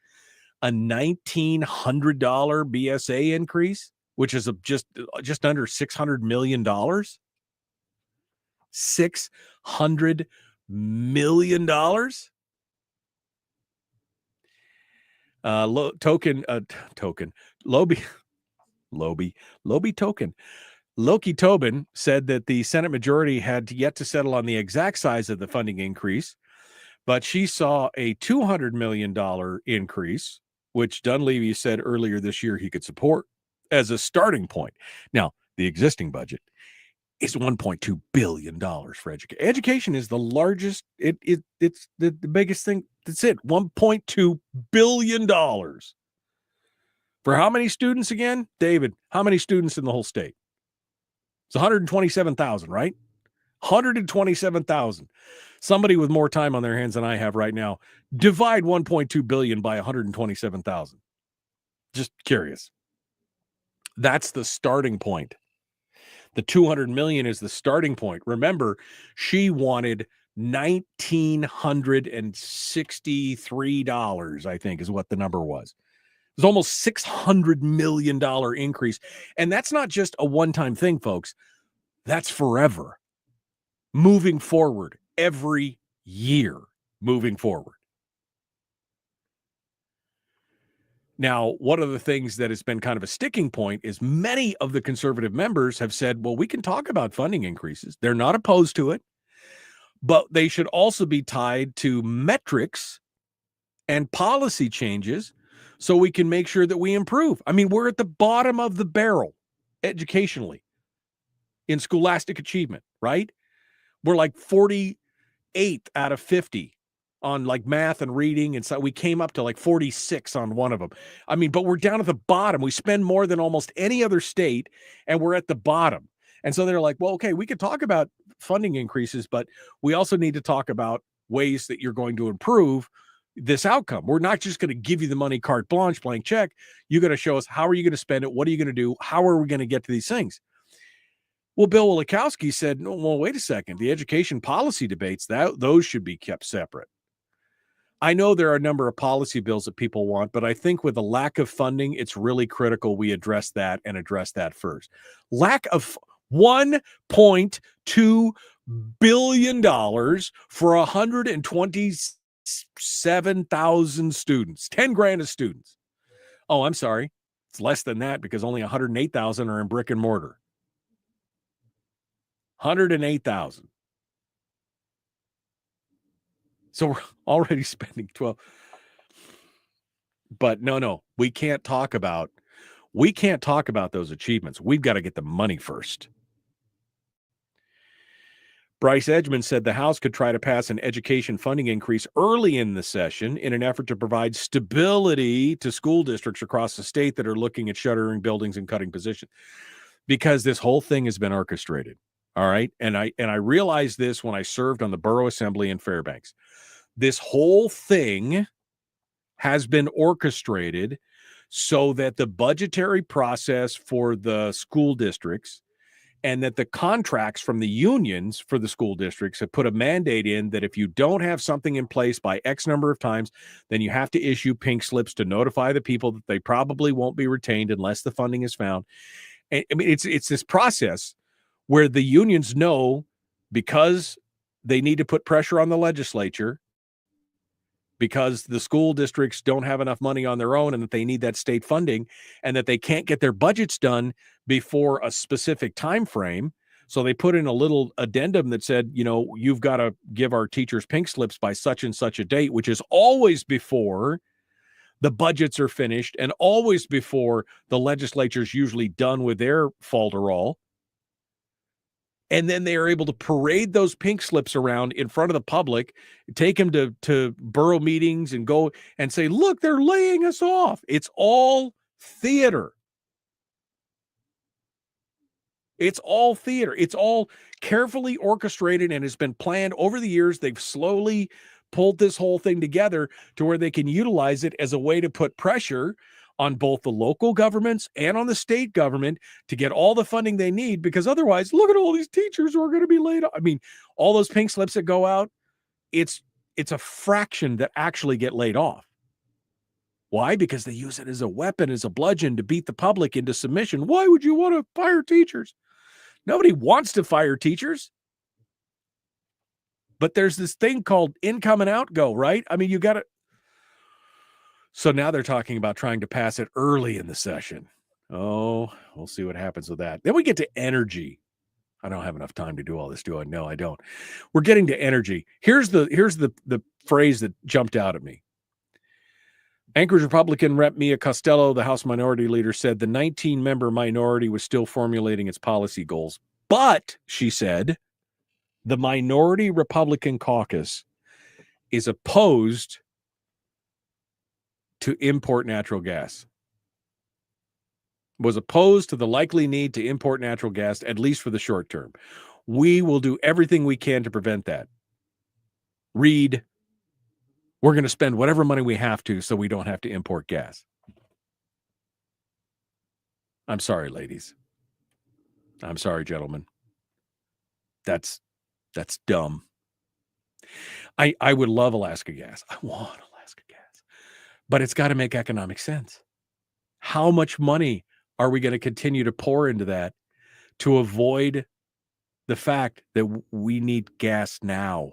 G: A $1,900 BSA increase, which is just under $600 million. $600 million. Loki Tobin said that the Senate majority had yet to settle on the exact size of the funding increase, but she saw a $200 million increase, which Dunleavy said earlier this year he could support as a starting point. Now, the existing budget is $1.2 billion for education. Education is the largest. It's the biggest thing. That's it. $1.2 billion. For how many students again? David, how many students in the whole state? It's 127,000, right? 127,000. Somebody with more time on their hands than I have right now. Divide 1.2 billion by 127,000. Just curious. That's the starting point. The 200 million is the starting point. Remember, she wanted $1,963, I think is what the number was. It was almost $600 million increase. And that's not just a one-time thing, folks. That's forever. Moving forward, every year moving forward. Now, one of the things that has been kind of a sticking point is many of the conservative members have said, well, we can talk about funding increases. They're not opposed to it, but they should also be tied to metrics and policy changes so we can make sure that we improve. I mean, we're at the bottom of the barrel educationally in scholastic achievement, right? We're like 48th out of 50 on like math and reading. And so we came up to like 46 on one of them. I mean, but we're down at the bottom. We spend more than almost any other state and we're at the bottom. And so they're like, well, okay, we could talk about funding increases, but we also need to talk about ways that you're going to improve this outcome. We're not just going to give you the money carte blanche, blank check. You got to show us how are you going to spend it? What are you going to do? How are we going to get to these things? Well, Bill Wielechowski said, no, well, wait a second. The education policy debates, those should be kept separate. I know there are a number of policy bills that people want, but I think with the lack of funding, it's really critical we address that first. Lack of $1.2 billion for 127,000 students, 10 grand of students. Oh, I'm sorry. It's less than that because only 108,000 are in brick and mortar. 108,000. So we're already spending 12. But no, we can't talk about those achievements. We've got to get the money first. Bryce Edgman said the House could try to pass an education funding increase early in the session in an effort to provide stability to school districts across the state that are looking at shuttering buildings and cutting positions, because this whole thing has been orchestrated. All right. And I realized this when I served on the Borough Assembly in Fairbanks. This whole thing has been orchestrated so that the budgetary process for the school districts and that the contracts from the unions for the school districts have put a mandate in that if you don't have something in place by X number of times, then you have to issue pink slips to notify the people that they probably won't be retained unless the funding is found. And I mean, it's this process where the unions know, because they need to put pressure on the legislature, because the school districts don't have enough money on their own and that they need that state funding and that they can't get their budgets done before a specific time frame. So they put in a little addendum that said, you've got to give our teachers pink slips by such and such a date, which is always before the budgets are finished and always before the legislature's usually done with their falderall. And then they are able to parade those pink slips around in front of the public, take them to borough meetings and go and say, look, they're laying us off. It's all theater. It's all theater. It's all carefully orchestrated and has been planned over the years. They've slowly pulled this whole thing together to where they can utilize it as a way to put pressure on both the local governments and on the state government to get all the funding they need, because otherwise, look at all these teachers who are going to be laid off. I mean, all those pink slips that go out, it's a fraction that actually get laid off. Why? Because they use it as a weapon, as a bludgeon to beat the public into submission. Why would you want to fire teachers? Nobody wants to fire teachers. But there's this thing called income and outgo, right? I mean, you got to. So now they're talking about trying to pass it early in the session. Oh, we'll see what happens with that. Then we get to energy. I don't have enough time to do all this, do I? No, I don't. We're getting to energy. Here's the phrase that jumped out at me. Anchorage Republican Rep. Mia Costello, the House Minority Leader, said the 19-member minority was still formulating its policy goals. But, she said, the Minority Republican Caucus is opposed to import natural gas. Was opposed to the likely need to import natural gas, at least for the short term. We will do everything we can to prevent that. Read, we're going to spend whatever money we have to so we don't have to import gas. I'm sorry, ladies. I'm sorry, gentlemen. That's dumb. I would love Alaska gas. I want Alaska gas. But it's got to make economic sense. How much money are we going to continue to pour into that to avoid the fact that we need gas now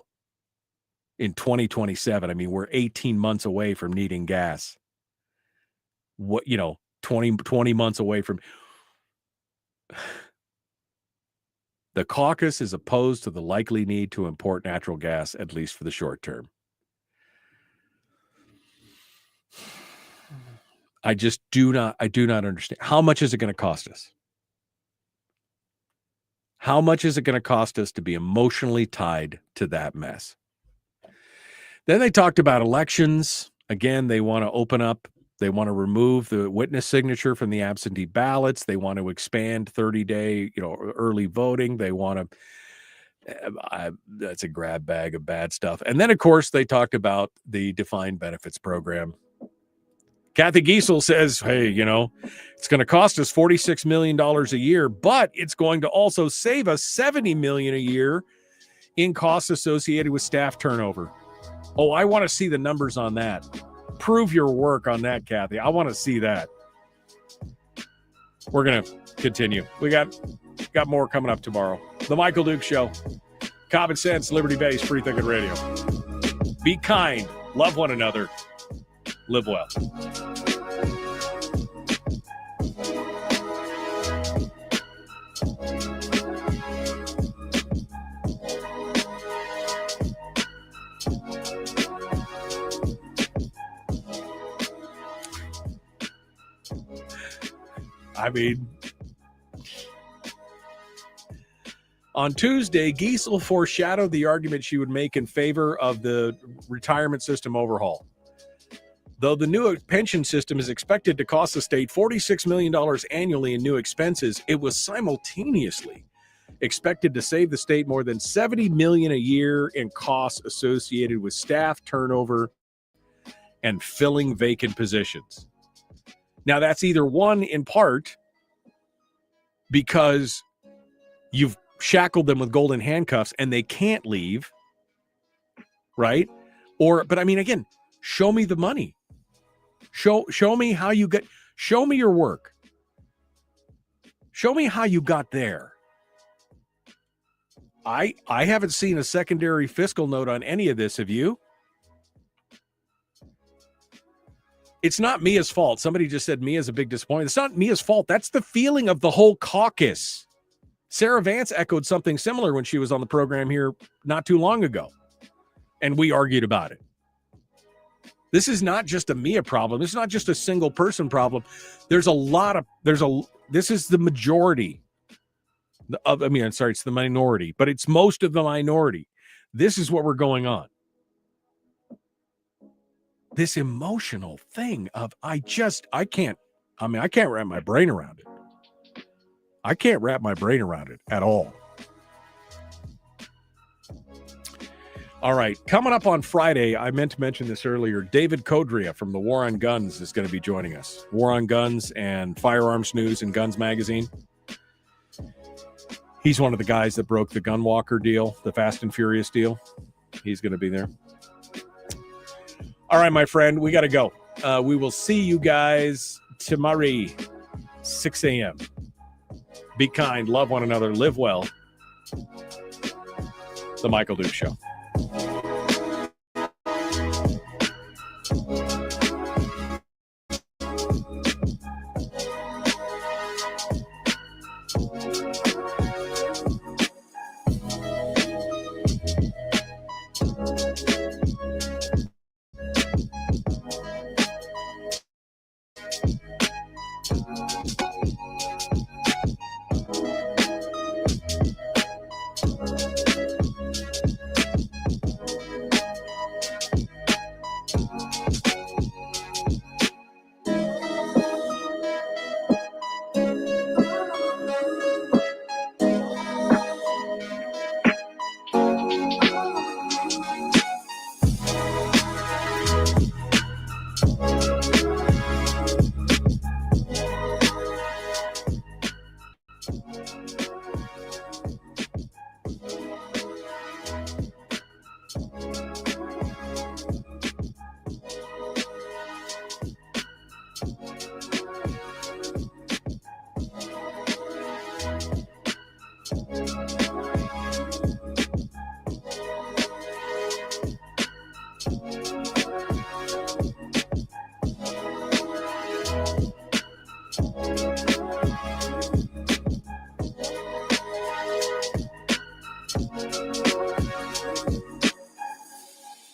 G: in 2027? I mean, we're 18 months away from needing gas. 20 months away from. The caucus is opposed to the likely need to import natural gas, at least for the short term. I do not understand. How much is it going to cost us? How much is it going to cost us to be emotionally tied to that mess? Then they talked about elections. Again, they want to open up. They want to remove the witness signature from the absentee ballots. They want to expand 30-day, early voting. They want to That's a grab bag of bad stuff. And then, of course, they talked about the defined benefits program. Kathy Giesel says, hey, it's going to cost us $46 million a year, but it's going to also save us $70 million a year in costs associated with staff turnover. Oh, I want to see the numbers on that. Prove your work on that, Kathy. I want to see that. We're going to continue. We got more coming up tomorrow. The Michael Duke Show. Common sense, liberty-based, free thinking radio. Be kind. Love one another. Live well. I mean, on Tuesday, Giesel foreshadowed the argument she would make in favor of the retirement system overhaul. Though the new pension system is expected to cost the state $46 million annually in new expenses, it was simultaneously expected to save the state more than $70 million a year in costs associated with staff turnover and filling vacant positions. Now, that's either one, in part, because you've shackled them with golden handcuffs and they can't leave, right? But I mean, again, show me the money. Show me how you get. Show me your work. Show me how you got there. I haven't seen a secondary fiscal note on any of this. Have you? It's not Mia's fault. Somebody just said Mia's a big disappointment. It's not Mia's fault. That's the feeling of the whole caucus. Sarah Vance echoed something similar when she was on the program here not too long ago, and we argued about it. This is not just a Mia problem. This is not just a single person problem. This is the majority of, it's the minority, but it's most of the minority. This is what we're going on. This emotional thing of, I can't wrap my brain around it. I can't wrap my brain around it at all. All right, coming up on Friday, I meant to mention this earlier, David Codria from the War on Guns is going to be joining us. War on Guns and Firearms News and Guns Magazine. He's one of the guys that broke the Gunwalker deal, the Fast and Furious deal. He's going to be there. All right, my friend, we got to go. We will see you guys tomorrow, 6 a.m. Be kind, love one another, live well. The Michael Duke Show.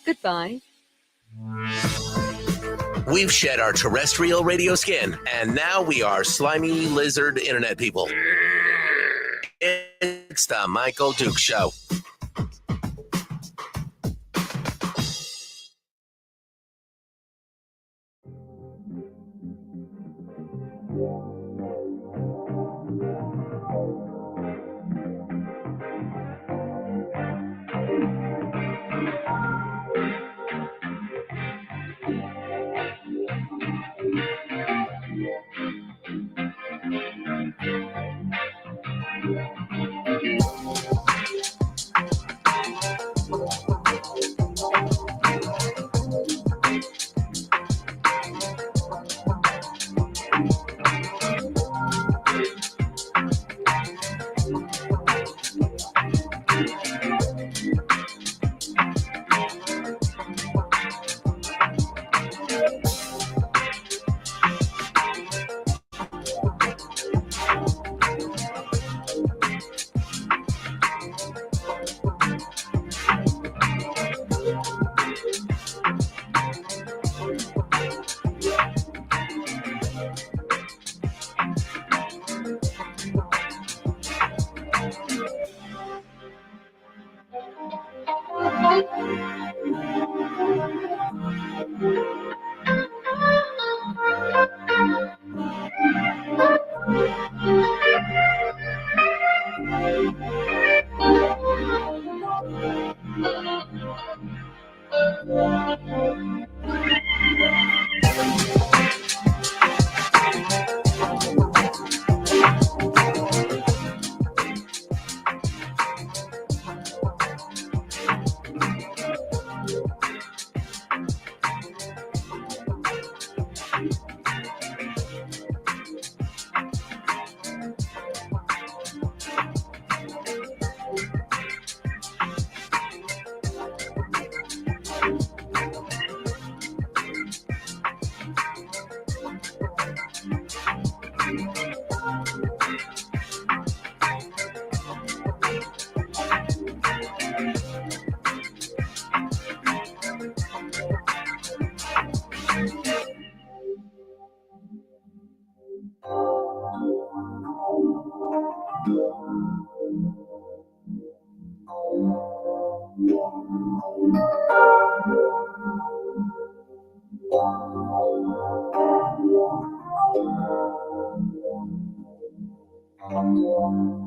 L: Goodbye.
A: We've shed our terrestrial radio skin, and now we are slimy lizard internet people. It's the Michael Duke Show.
L: you.